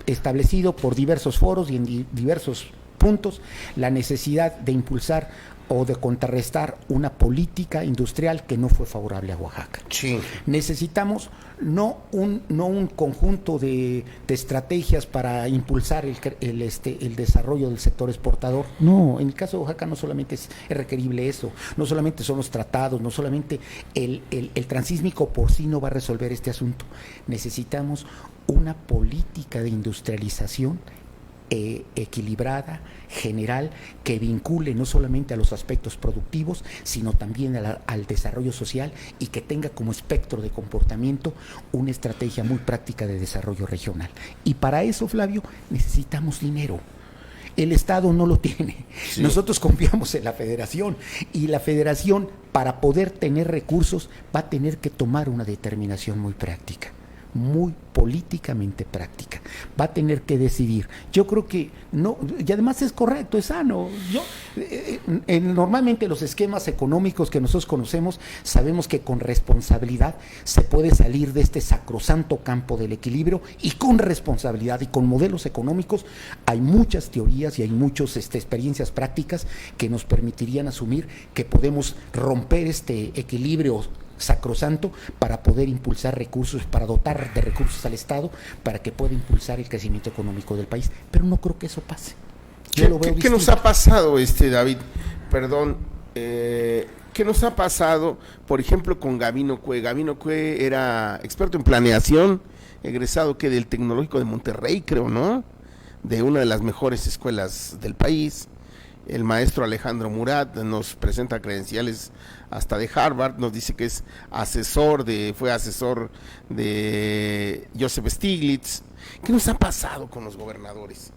establecido por diversos foros y en diversos puntos la necesidad de impulsar o de contrarrestar una política industrial que no fue favorable a Oaxaca. Sí. Necesitamos no un conjunto de estrategias para impulsar el desarrollo del sector exportador. No, en el caso de Oaxaca no solamente es requerible eso, no solamente son los tratados, no solamente el transísmico por sí no va a resolver este asunto. Necesitamos una política de industrialización equilibrada, general, que vincule no solamente a los aspectos productivos, sino también al desarrollo social y que tenga como espectro de comportamiento una estrategia muy práctica de desarrollo regional. Y para eso, Flavio, necesitamos dinero. El Estado no lo tiene. Sí. Nosotros confiamos en la Federación y la Federación, para poder tener recursos, va a tener que tomar una determinación muy práctica, muy políticamente práctica. Va a tener que decidir. Yo creo que no, y además es correcto, es sano. Normalmente los esquemas económicos que nosotros conocemos, sabemos que con responsabilidad se puede salir de este sacrosanto campo del equilibrio, y con responsabilidad y con modelos económicos hay muchas teorías y hay muchas experiencias prácticas que nos permitirían asumir que podemos romper este equilibrio sacrosanto para poder impulsar recursos, para dotar de recursos al Estado para que pueda impulsar el crecimiento económico del país, pero no creo que eso pase. ¿Qué nos ha pasado, David? Perdón, ¿qué nos ha pasado, por ejemplo, con Gabino Cue? Gabino Cue era experto en planeación, egresado del Tecnológico de Monterrey, creo, ¿no? De una de las mejores escuelas del país. El maestro Alejandro Murat nos presenta credenciales hasta de Harvard, nos dice que es fue asesor de Joseph Stiglitz. ¿Qué nos ha pasado con los gobernadores?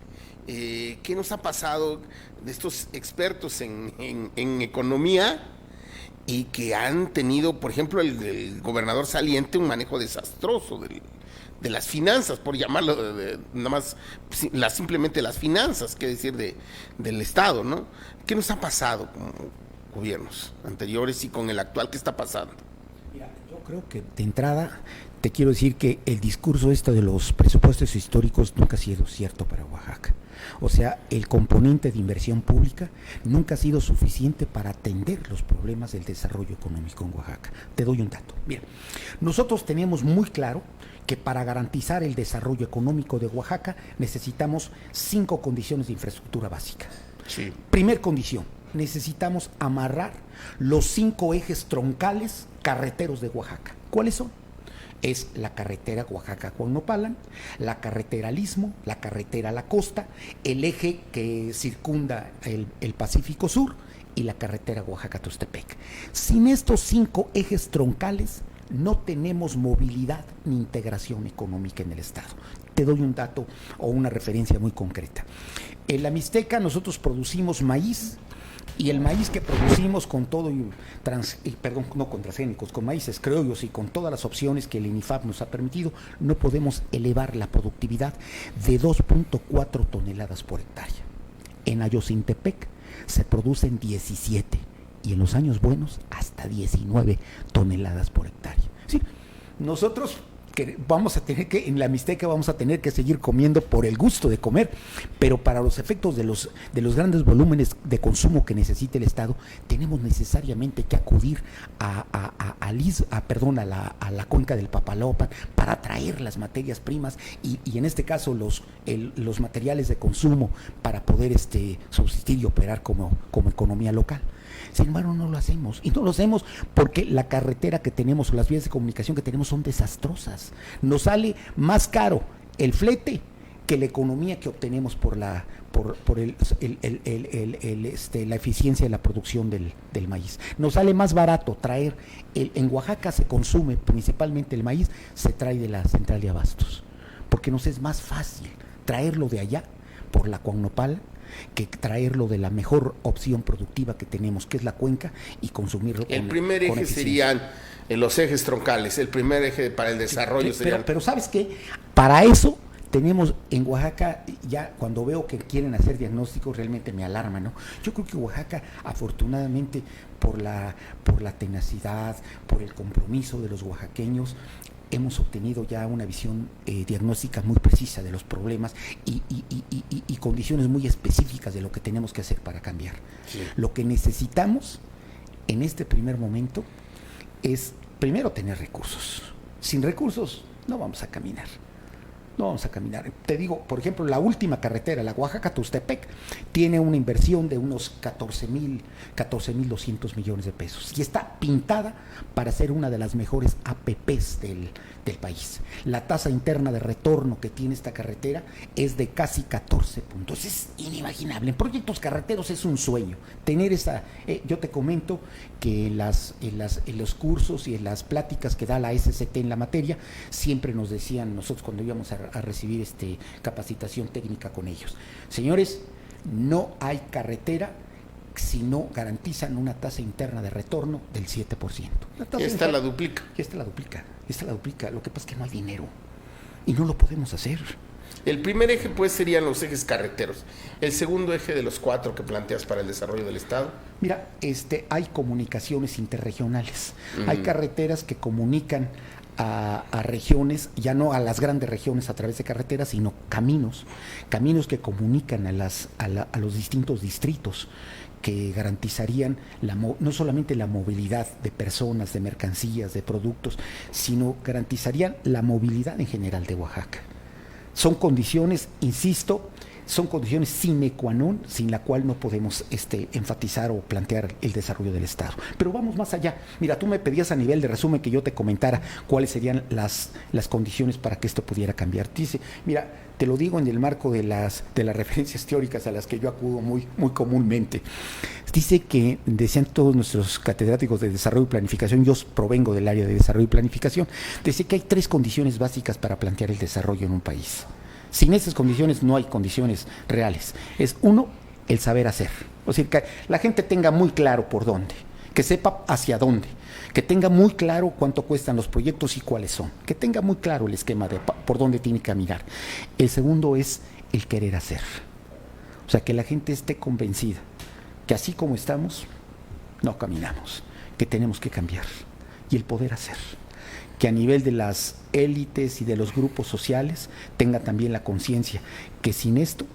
¿Qué nos ha pasado de estos expertos en economía y que han tenido, por ejemplo, el gobernador saliente, un manejo desastroso de las finanzas, por llamarlo nada más, simplemente las finanzas, qué decir del Estado, ¿no? ¿Qué nos ha pasado con gobiernos anteriores y con el actual? ¿Qué está pasando? Mira, yo creo que de entrada te quiero decir que el discurso de los presupuestos históricos nunca ha sido cierto para Oaxaca. O sea, el componente de inversión pública nunca ha sido suficiente para atender los problemas del desarrollo económico en Oaxaca. Te doy un dato. Mira, nosotros tenemos muy claro que para garantizar el desarrollo económico de Oaxaca necesitamos 5 condiciones de infraestructura básica. Sí. Primer condición, necesitamos amarrar los 5 ejes troncales carreteros de Oaxaca. ¿Cuáles son? Es la carretera Oaxaca-Cuauhnopalan, la carretera al Istmo, la carretera a la costa, el eje que circunda el Pacífico Sur y la carretera Oaxaca-Tuxtepec. Sin estos 5 ejes troncales no tenemos movilidad ni integración económica en el Estado. Te doy un dato o una referencia muy concreta. En la Mixteca nosotros producimos maíz, y el maíz que producimos con todo, no con transgénicos, con maíces criollos y con todas las opciones que el INIFAP nos ha permitido, no podemos elevar la productividad de 2.4 toneladas por hectárea. En Ayocintepec se producen 17 y en los años buenos hasta 19 toneladas por hectárea. Sí, nosotros vamos a tener que, en la Mixteca vamos a tener que seguir comiendo por el gusto de comer, pero para los efectos de los grandes volúmenes de consumo que necesita el Estado, tenemos necesariamente que acudir a la cuenca del Papaloapan para traer las materias primas y en este caso los materiales de consumo para poder subsistir y operar como economía local. Sin embargo, no lo hacemos. Y no lo hacemos porque la carretera que tenemos o las vías de comunicación que tenemos son desastrosas. Nos sale más caro el flete que la economía que obtenemos por la eficiencia de la producción del maíz. Nos sale más barato traer, en Oaxaca se consume principalmente el maíz, se trae de la central de abastos, porque nos es más fácil traerlo de allá por la Cuauhnopalan que traerlo de la mejor opción productiva que tenemos, que es la cuenca, y consumirlo. El primer eje serían los ejes troncales, el primer eje para el desarrollo sería. Pero ¿sabes qué? Para eso tenemos en Oaxaca, ya cuando veo que quieren hacer diagnósticos, realmente me alarma, ¿no? Yo creo que Oaxaca, afortunadamente, por la tenacidad, por el compromiso de los oaxaqueños, hemos obtenido ya una visión diagnóstica muy precisa de los problemas y condiciones muy específicas de lo que tenemos que hacer para cambiar. Sí. Lo que necesitamos en este primer momento es, primero, tener recursos. Sin recursos no vamos a caminar. No vamos a caminar. Te digo, por ejemplo, la última carretera, la Oaxaca-Tuxtepec, tiene una inversión de unos 14,200 millones de pesos y está pintada para ser una de las mejores APPs del país. La tasa interna de retorno que tiene esta carretera es de casi 14 puntos. Es inimaginable. En proyectos carreteros es un sueño. Tener esa... yo te comento que en los cursos y en las pláticas que da la SCT en la materia, siempre nos decían nosotros cuando íbamos a recibir capacitación técnica con ellos: señores, no hay carretera si no garantizan una tasa interna de retorno del 7%. Esta la duplica. Esta la duplica. Lo que pasa es que no hay dinero y no lo podemos hacer. El primer eje, pues, serían los ejes carreteros. El segundo eje de los 4 que planteas para el desarrollo del Estado. Mira, hay comunicaciones interregionales. Hay carreteras que comunican a regiones, ya no a las grandes regiones a través de carreteras, sino caminos que comunican a los distintos distritos, que garantizarían no solamente la movilidad de personas, de mercancías, de productos, sino garantizarían la movilidad en general de Oaxaca. Son condiciones, insisto, son condiciones sine qua non, sin la cual no podemos enfatizar o plantear el desarrollo del Estado. Pero vamos más allá. Mira, tú me pedías a nivel de resumen que yo te comentara cuáles serían las condiciones para que esto pudiera cambiar. Dice, mira, te lo digo en el marco de las referencias teóricas a las que yo acudo muy, muy comúnmente. Dice que, decían todos nuestros catedráticos de desarrollo y planificación, yo provengo del área de desarrollo y planificación, dice que hay 3 condiciones básicas para plantear el desarrollo en un país. Sin esas condiciones no hay condiciones reales. Es uno, el saber hacer. O sea, que la gente tenga muy claro por dónde, que sepa hacia dónde, que tenga muy claro cuánto cuestan los proyectos y cuáles son, que tenga muy claro el esquema de por dónde tiene que caminar. El segundo es el querer hacer. O sea, que la gente esté convencida que así como estamos, no caminamos, que tenemos que cambiar. Y el poder hacer. Que a nivel de las élites y de los grupos sociales tenga también la conciencia que sin esto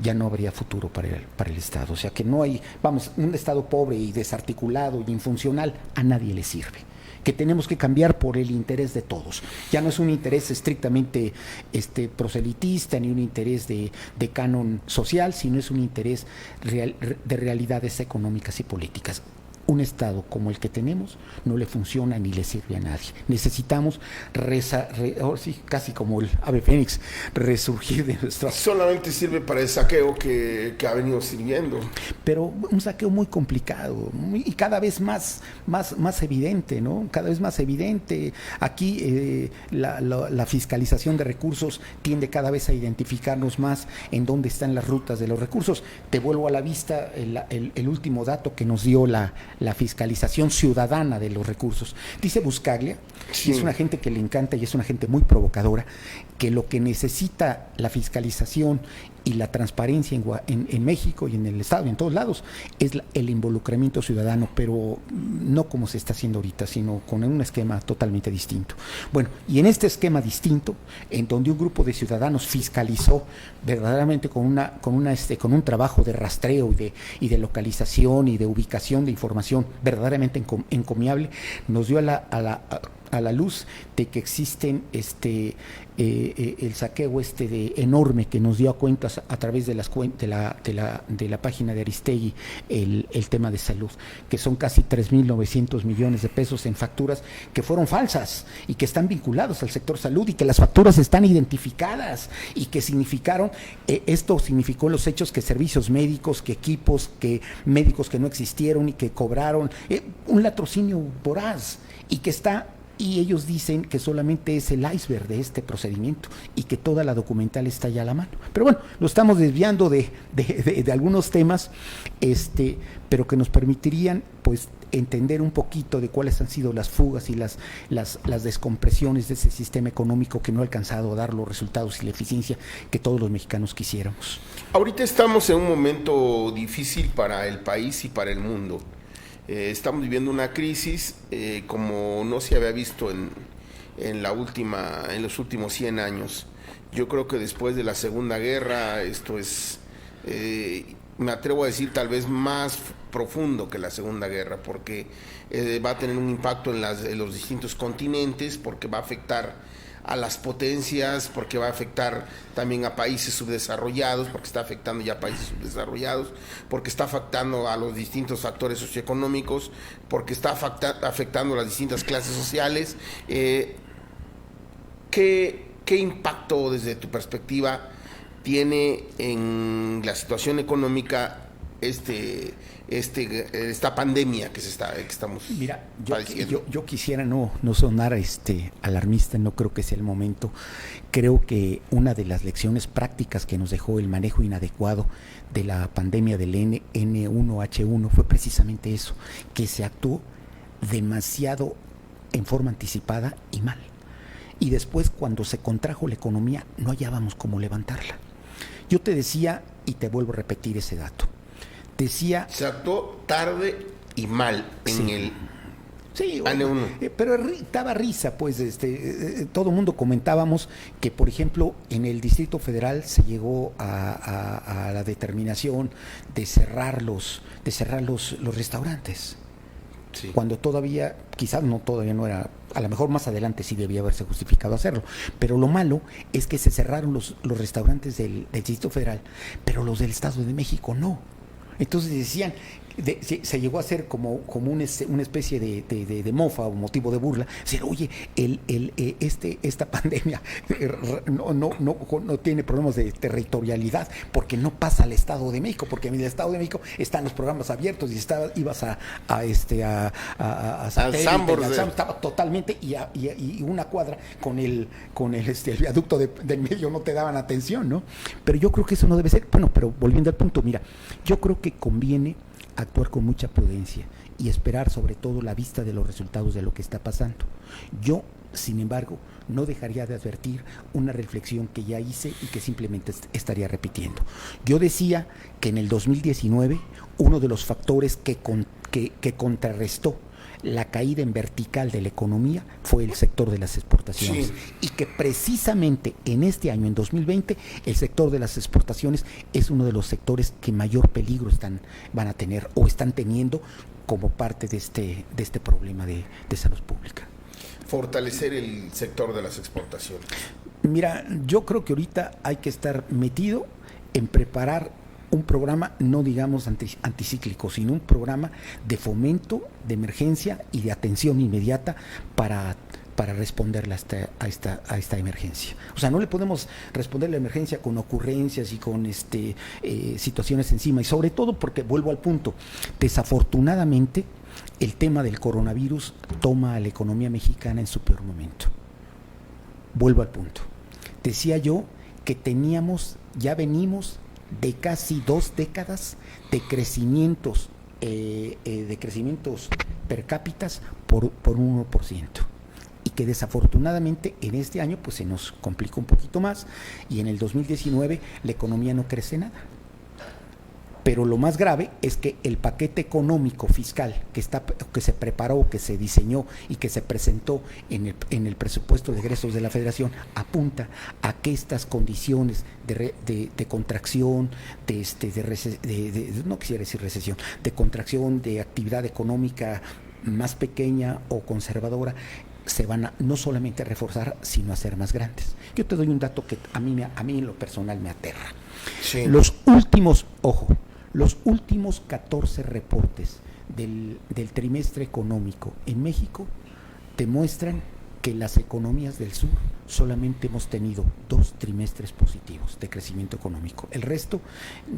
ya no habría futuro para el Estado. O sea, que no hay, un Estado pobre y desarticulado y infuncional a nadie le sirve. Que tenemos que cambiar por el interés de todos. Ya no es un interés estrictamente proselitista ni un interés de canon social, sino es un interés de realidades económicas y políticas. Un Estado como el que tenemos no le funciona ni le sirve a nadie. Necesitamos, casi como el ave fénix, resurgir de nuestra... Solamente sirve para el saqueo que ha venido sirviendo. Pero un saqueo muy complicado y cada vez más evidente, ¿no? Cada vez más evidente. Aquí la fiscalización de recursos tiende cada vez a identificarnos más en dónde están las rutas de los recursos. Te vuelvo a la vista el último dato que nos dio la fiscalización ciudadana de los recursos. Dice Buscaglia, sí, es una gente que le encanta y es una gente muy provocadora, que lo que necesita la fiscalización y la transparencia en México y en el Estado y en todos lados es el involucramiento ciudadano, pero no como se está haciendo ahorita, sino con un esquema totalmente distinto. Bueno, y en este esquema distinto, en donde un grupo de ciudadanos fiscalizó verdaderamente con un trabajo de rastreo y de localización y de ubicación de información verdaderamente encomiable, nos dio a la luz de que existen el saqueo enorme que nos dio a cuentas a través de la página de Aristegui, el tema de salud, que son casi 3,900 millones de pesos en facturas que fueron falsas y que están vinculados al sector salud y que las facturas están identificadas y que esto significó en los hechos que servicios médicos, que equipos, que médicos que no existieron y que cobraron un latrocinio voraz y ellos dicen que solamente es el iceberg de este procedimiento y que toda la documental está ya a la mano. Pero bueno, lo estamos desviando de algunos temas, pero que nos permitirían pues entender un poquito de cuáles han sido las fugas y las descompresiones de ese sistema económico que no ha alcanzado a dar los resultados y la eficiencia que todos los mexicanos quisiéramos. Ahorita estamos en un momento difícil para el país y para el mundo. Estamos viviendo una crisis como no se había visto en los últimos 100 años. Yo creo que después de la Segunda Guerra esto es, me atrevo a decir, tal vez más profundo que la Segunda Guerra, porque va a tener un impacto en los distintos continentes, porque va a afectar a las potencias, porque va a afectar también a países subdesarrollados, porque está afectando ya a países subdesarrollados, porque está afectando a los distintos factores socioeconómicos, porque está afectando a las distintas clases sociales. ¿Qué impacto desde tu perspectiva tiene en la situación económica esta pandemia que estamos padeciendo? Yo quisiera no sonar alarmista, no creo que sea el momento. Creo que una de las lecciones prácticas que nos dejó el manejo inadecuado de la pandemia del N1H1 fue precisamente eso, que se actuó demasiado en forma anticipada y mal. Y después, cuando se contrajo la economía, no hallábamos cómo levantarla. Yo te decía, y te vuelvo a repetir ese dato, se actuó tarde y mal en el N1. Pero daba risa, pues todo el mundo comentábamos que, por ejemplo, en el Distrito Federal se llegó a la determinación de cerrar los restaurantes. Sí. Cuando todavía, quizás todavía no era, a lo mejor más adelante sí debía haberse justificado hacerlo, pero lo malo es que se cerraron los restaurantes del Distrito Federal, pero los del Estado de México no. Entonces decían, se llegó a hacer como una especie de mofa o motivo de burla, decir, oye, esta pandemia no tiene problemas de territorialidad porque no pasa al Estado de México, porque en el Estado de México están los programas abiertos y ibas a Sambor, estaba totalmente, y una cuadra con el viaducto del medio no te daban atención, ¿no? Pero yo creo que eso no debe ser. Bueno, pero volviendo al punto, mira, yo creo que conviene actuar con mucha prudencia y esperar sobre todo la vista de los resultados de lo que está pasando. Yo, sin embargo, no dejaría de advertir una reflexión que ya hice y que simplemente estaría repitiendo. Yo decía que en el 2019 uno de los factores que contrarrestó la caída en vertical de la economía fue el sector de las exportaciones, sí. Y que precisamente en este año, en 2020, el sector de las exportaciones es uno de los sectores que mayor peligro van a tener o están teniendo como parte de este problema de salud pública. Fortalecer el sector de las exportaciones. Mira, yo creo que ahorita hay que estar metido en preparar un programa, no digamos anticíclico, sino un programa de fomento, de emergencia y de atención inmediata para responderle a esta emergencia. O sea, no le podemos responder la emergencia con ocurrencias y con situaciones encima, y sobre todo porque, vuelvo al punto, desafortunadamente el tema del coronavirus toma a la economía mexicana en su peor momento. Vuelvo al punto. Decía yo que ya venimos de casi 2 décadas de crecimientos per cápitas por 1%, y que desafortunadamente en este año pues se nos complica un poquito más, y en el 2019 la economía no crece nada. Pero lo más grave es que el paquete económico fiscal que se preparó, que se diseñó y que se presentó en el presupuesto de egresos de la Federación apunta a que estas condiciones de contracción, no quisiera decir recesión, de contracción de actividad económica más pequeña o conservadora, se van a no solamente a reforzar, sino a ser más grandes. Yo te doy un dato que a mí en lo personal me aterra. Sí. Los últimos 14 reportes del trimestre económico en México demuestran que las economías del sur solamente hemos tenido 2 trimestres positivos de crecimiento económico. El resto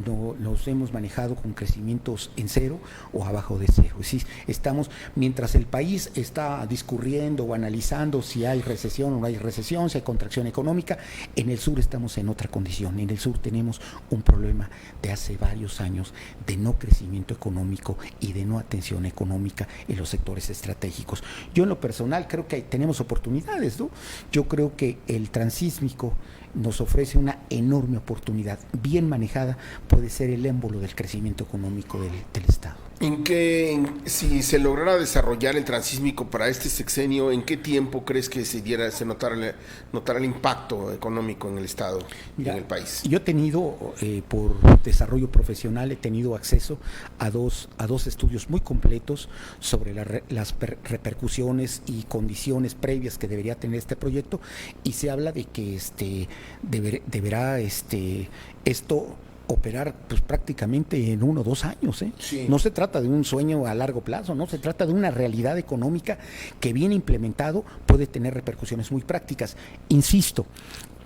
los hemos manejado con crecimientos en 0 o abajo de 0. Es decir, mientras el país está discurriendo o analizando si hay recesión o no hay recesión, si hay contracción económica, en el sur estamos en otra condición. En el sur tenemos un problema de hace varios años de no crecimiento económico y de no atención económica en los sectores estratégicos. Yo en lo personal creo que tenemos oportunidades, ¿no? Yo creo que el transísmico nos ofrece una enorme oportunidad. Bien manejada puede ser el émbolo del crecimiento económico del Estado. Si se lograra desarrollar el transísmico para este sexenio, ¿en qué tiempo crees que se notara el impacto económico en el Estado y en el país? Yo he tenido, por desarrollo profesional, he tenido acceso a dos estudios muy completos sobre las repercusiones y condiciones previas que debería tener este proyecto, y se habla de que deberá esto operar pues prácticamente en 1 o 2 años. Sí. No se trata de un sueño a largo plazo, no se trata de una realidad económica que, bien implementado, puede tener repercusiones muy prácticas. Insisto,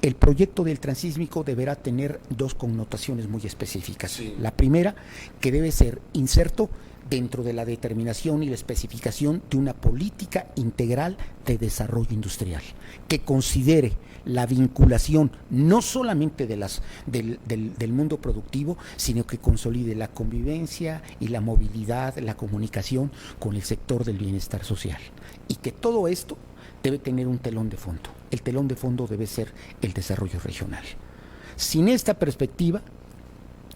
el proyecto del transísmico deberá tener 2 connotaciones muy específicas. Sí. La primera, que debe ser inserto dentro de la determinación y la especificación de una política integral de desarrollo industrial, que considere la vinculación no solamente del mundo productivo, sino que consolide la convivencia y la movilidad, la comunicación con el sector del bienestar social. Y que todo esto debe tener un telón de fondo. El telón de fondo debe ser el desarrollo regional. Sin esta perspectiva,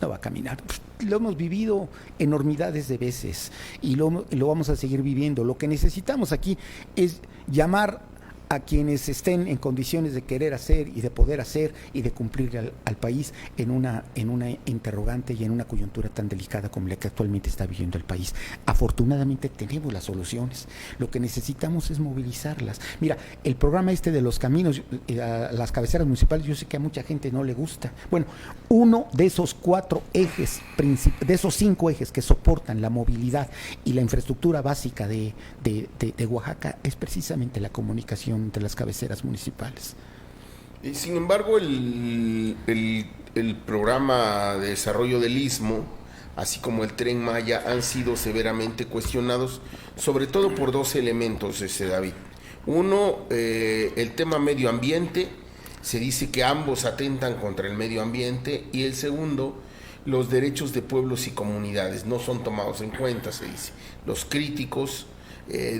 no va a caminar. Lo hemos vivido enormidades de veces y lo vamos a seguir viviendo. Lo que necesitamos aquí es llamar a quienes estén en condiciones de querer hacer y de poder hacer y de cumplir al país en una interrogante y en una coyuntura tan delicada como la que actualmente está viviendo el país. Afortunadamente tenemos las soluciones. Lo que necesitamos es movilizarlas. Mira, el programa de los caminos, las cabeceras municipales, yo sé que a mucha gente no le gusta. Bueno, uno de esos 4 ejes, de esos 5 ejes que soportan la movilidad y la infraestructura básica de Oaxaca es precisamente la comunicación entre las cabeceras municipales. Sin embargo, el programa de desarrollo del Istmo, así como el Tren Maya, han sido severamente cuestionados, sobre todo por 2 elementos, David. Uno, el tema medio ambiente. Se dice que ambos atentan contra el medio ambiente, y el segundo, los derechos de pueblos y comunidades no son tomados en cuenta, se dice. Los críticos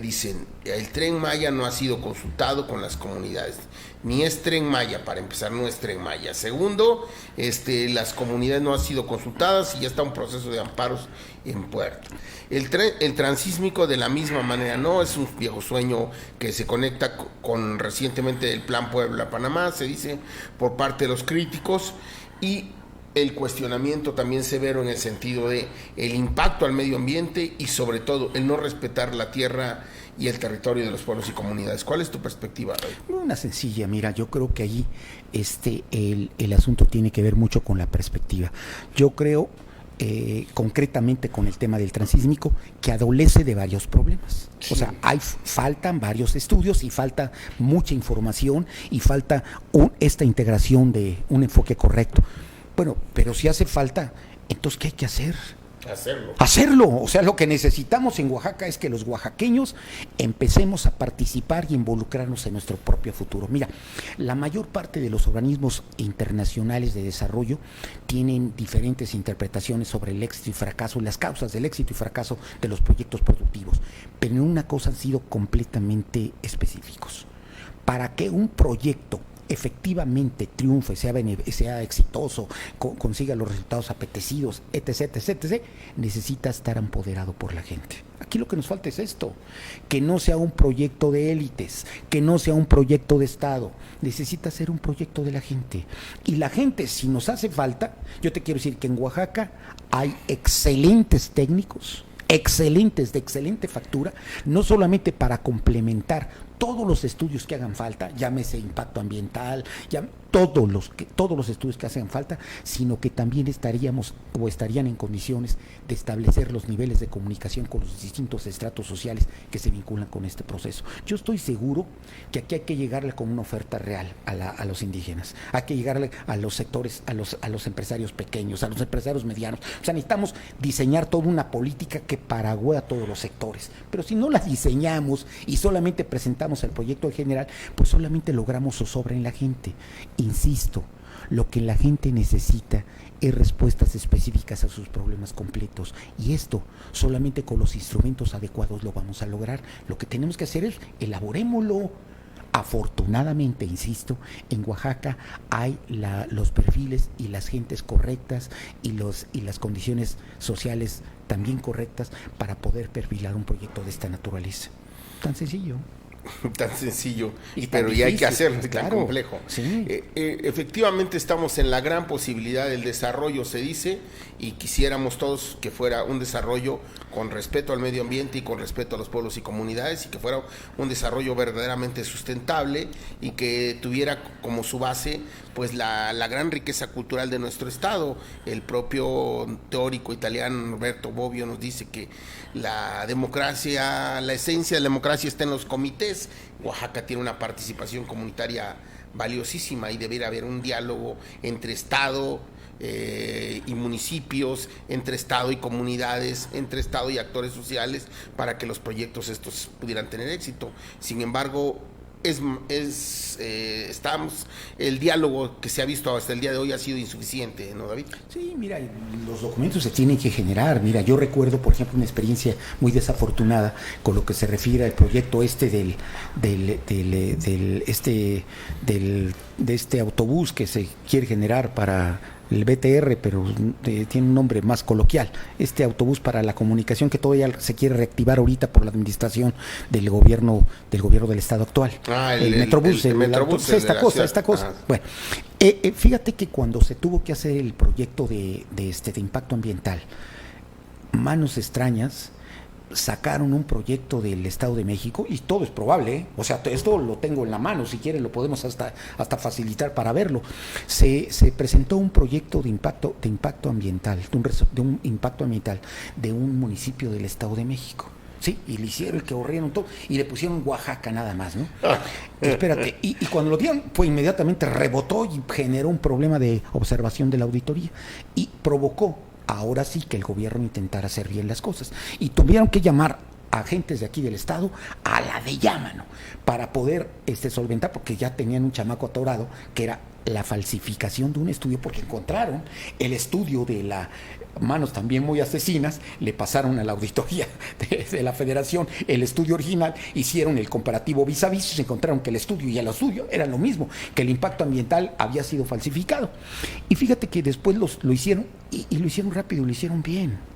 dicen, el Tren Maya no ha sido consultado con las comunidades, ni es Tren Maya, para empezar, no es Tren Maya. Segundo, las comunidades no han sido consultadas y ya está un proceso de amparos en puerto. El transísmico, de la misma manera, no es un viejo sueño que se conecta con recientemente el Plan Puebla-Panamá, se dice por parte de los críticos, y el cuestionamiento también severo en el sentido de el impacto al medio ambiente y sobre todo el no respetar la tierra y el territorio de los pueblos y comunidades. ¿Cuál es tu perspectiva, Ray? Una sencilla, mira, yo creo que allí el asunto tiene que ver mucho con la perspectiva. Yo creo concretamente con el tema del transísmico, que adolece de varios problemas. Sí. O sea, faltan varios estudios y falta mucha información y falta esta integración de un enfoque correcto. Bueno, pero si hace falta, entonces ¿qué hay que hacer? Hacerlo. O sea, lo que necesitamos en Oaxaca es que los oaxaqueños empecemos a participar y involucrarnos en nuestro propio futuro. Mira, la mayor parte de los organismos internacionales de desarrollo tienen diferentes interpretaciones sobre el éxito y fracaso, las causas del éxito y fracaso de los proyectos productivos, pero en una cosa han sido completamente específicos. Para que un proyecto efectivamente triunfe, sea exitoso, consiga los resultados apetecidos, etc., necesita estar empoderado por la gente. Aquí lo que nos falta es esto, que no sea un proyecto de élites, que no sea un proyecto de Estado, necesita ser un proyecto de la gente. Y la gente, si nos hace falta, yo te quiero decir que en Oaxaca hay excelentes técnicos, excelentes, de excelente factura, no solamente para complementar todos los estudios que hagan falta, llámese impacto ambiental, todos los estudios que hacen falta, sino que también estarían en condiciones de establecer los niveles de comunicación con los distintos estratos sociales que se vinculan con este proceso. Yo estoy seguro que aquí hay que llegarle con una oferta real a los indígenas, hay que llegarle a los sectores, a los empresarios pequeños, a los empresarios medianos. O sea, necesitamos diseñar toda una política que paragüe a todos los sectores, pero si no la diseñamos y solamente presentamos el proyecto en general, pues solamente logramos zozobra en la gente. Insisto, lo que la gente necesita es respuestas específicas a sus problemas completos, y esto solamente con los instrumentos adecuados lo vamos a lograr. Lo que tenemos que hacer es elaborémoslo. Afortunadamente, insisto, en Oaxaca hay los perfiles y las gentes correctas y las condiciones sociales también correctas para poder perfilar un proyecto de esta naturaleza. Tan sencillo. Tan sencillo, y tan pero difícil, ya hay que hacerlo, claro, tan complejo. Sí. Efectivamente estamos en la gran posibilidad del desarrollo, se dice, y quisiéramos todos que fuera un desarrollo con respeto al medio ambiente y con respeto a los pueblos y comunidades, y que fuera un desarrollo verdaderamente sustentable y que tuviera como su base pues la gran riqueza cultural de nuestro estado. El propio teórico italiano Roberto Bobbio nos dice que la democracia, la esencia de la democracia está en los comités. Oaxaca tiene una participación comunitaria valiosísima y debería haber un diálogo entre Estado y municipios, entre Estado y comunidades, entre Estado y actores sociales, para que los proyectos estos pudieran tener éxito. Sin embargo, el diálogo que se ha visto hasta el día de hoy ha sido insuficiente, ¿no, David? Sí, mira, los documentos se tienen que generar. Mira, yo recuerdo, por ejemplo, una experiencia muy desafortunada con lo que se refiere al proyecto de este autobús que se quiere generar para el BTR, pero tiene un nombre más coloquial, este autobús para la comunicación que todavía se quiere reactivar ahorita por la administración del gobierno del estado actual. El Metrobús, esta cosa. Bueno, fíjate que cuando se tuvo que hacer el proyecto de impacto ambiental, manos extrañas sacaron un proyecto del Estado de México, y todo es probable, ¿eh? O sea, esto lo tengo en la mano, si quieren lo podemos hasta facilitar para verlo. Se presentó un proyecto de impacto ambiental, de un impacto ambiental de un municipio del Estado de México. Sí, y le hicieron el que ahorraron todo, y le pusieron Oaxaca nada más, ¿no? Espérate, y cuando lo dieron, pues inmediatamente rebotó y generó un problema de observación de la auditoría, y provocó ahora sí que el gobierno intentara hacer bien las cosas, y tuvieron que llamar a agentes de aquí del estado a la de llámano para poder solventar, porque ya tenían un chamaco atorado que era la falsificación de un estudio, porque encontraron el estudio de la manos también muy asesinas, le pasaron a la auditoría de la federación el estudio original, hicieron el comparativo vis a vis, se encontraron que el estudio y el estudio eran lo mismo, que el impacto ambiental había sido falsificado. Y fíjate que después lo hicieron, y lo hicieron rápido, lo hicieron bien.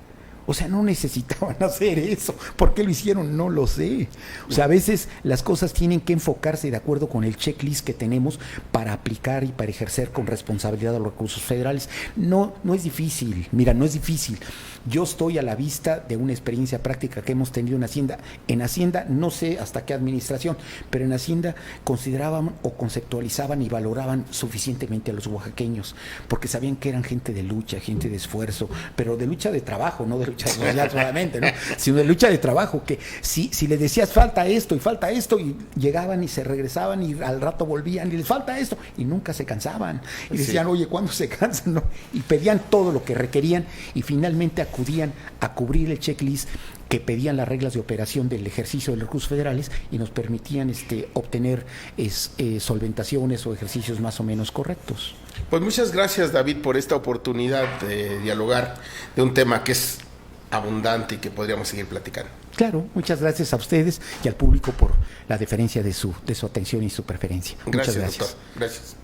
O sea, no necesitaban hacer eso. ¿Por qué lo hicieron? No lo sé. O sea, a veces las cosas tienen que enfocarse de acuerdo con el checklist que tenemos para aplicar y para ejercer con responsabilidad los recursos federales. No es difícil. Mira, no es difícil. Yo estoy a la vista de una experiencia práctica que hemos tenido en Hacienda. En Hacienda, no sé hasta qué administración, pero en Hacienda consideraban o conceptualizaban y valoraban suficientemente a los oaxaqueños, porque sabían que eran gente de lucha, gente de esfuerzo, pero de lucha de trabajo, no de lucha social solamente, ¿no? Sino de lucha de trabajo, que si le decías falta esto, y llegaban y se regresaban y al rato volvían y les falta esto, y nunca se cansaban. Y decían, oye, ¿cuándo se cansan? ¿No? Y pedían todo lo que requerían, y finalmente acudían a cubrir el checklist que pedían las reglas de operación del ejercicio de los recursos federales, y nos permitían obtener solventaciones o ejercicios más o menos correctos. Pues muchas gracias, David, por esta oportunidad de dialogar de un tema que es abundante y que podríamos seguir platicando. Claro, muchas gracias a ustedes y al público por la deferencia de su atención y su preferencia. Gracias, muchas gracias. Doctor. Gracias.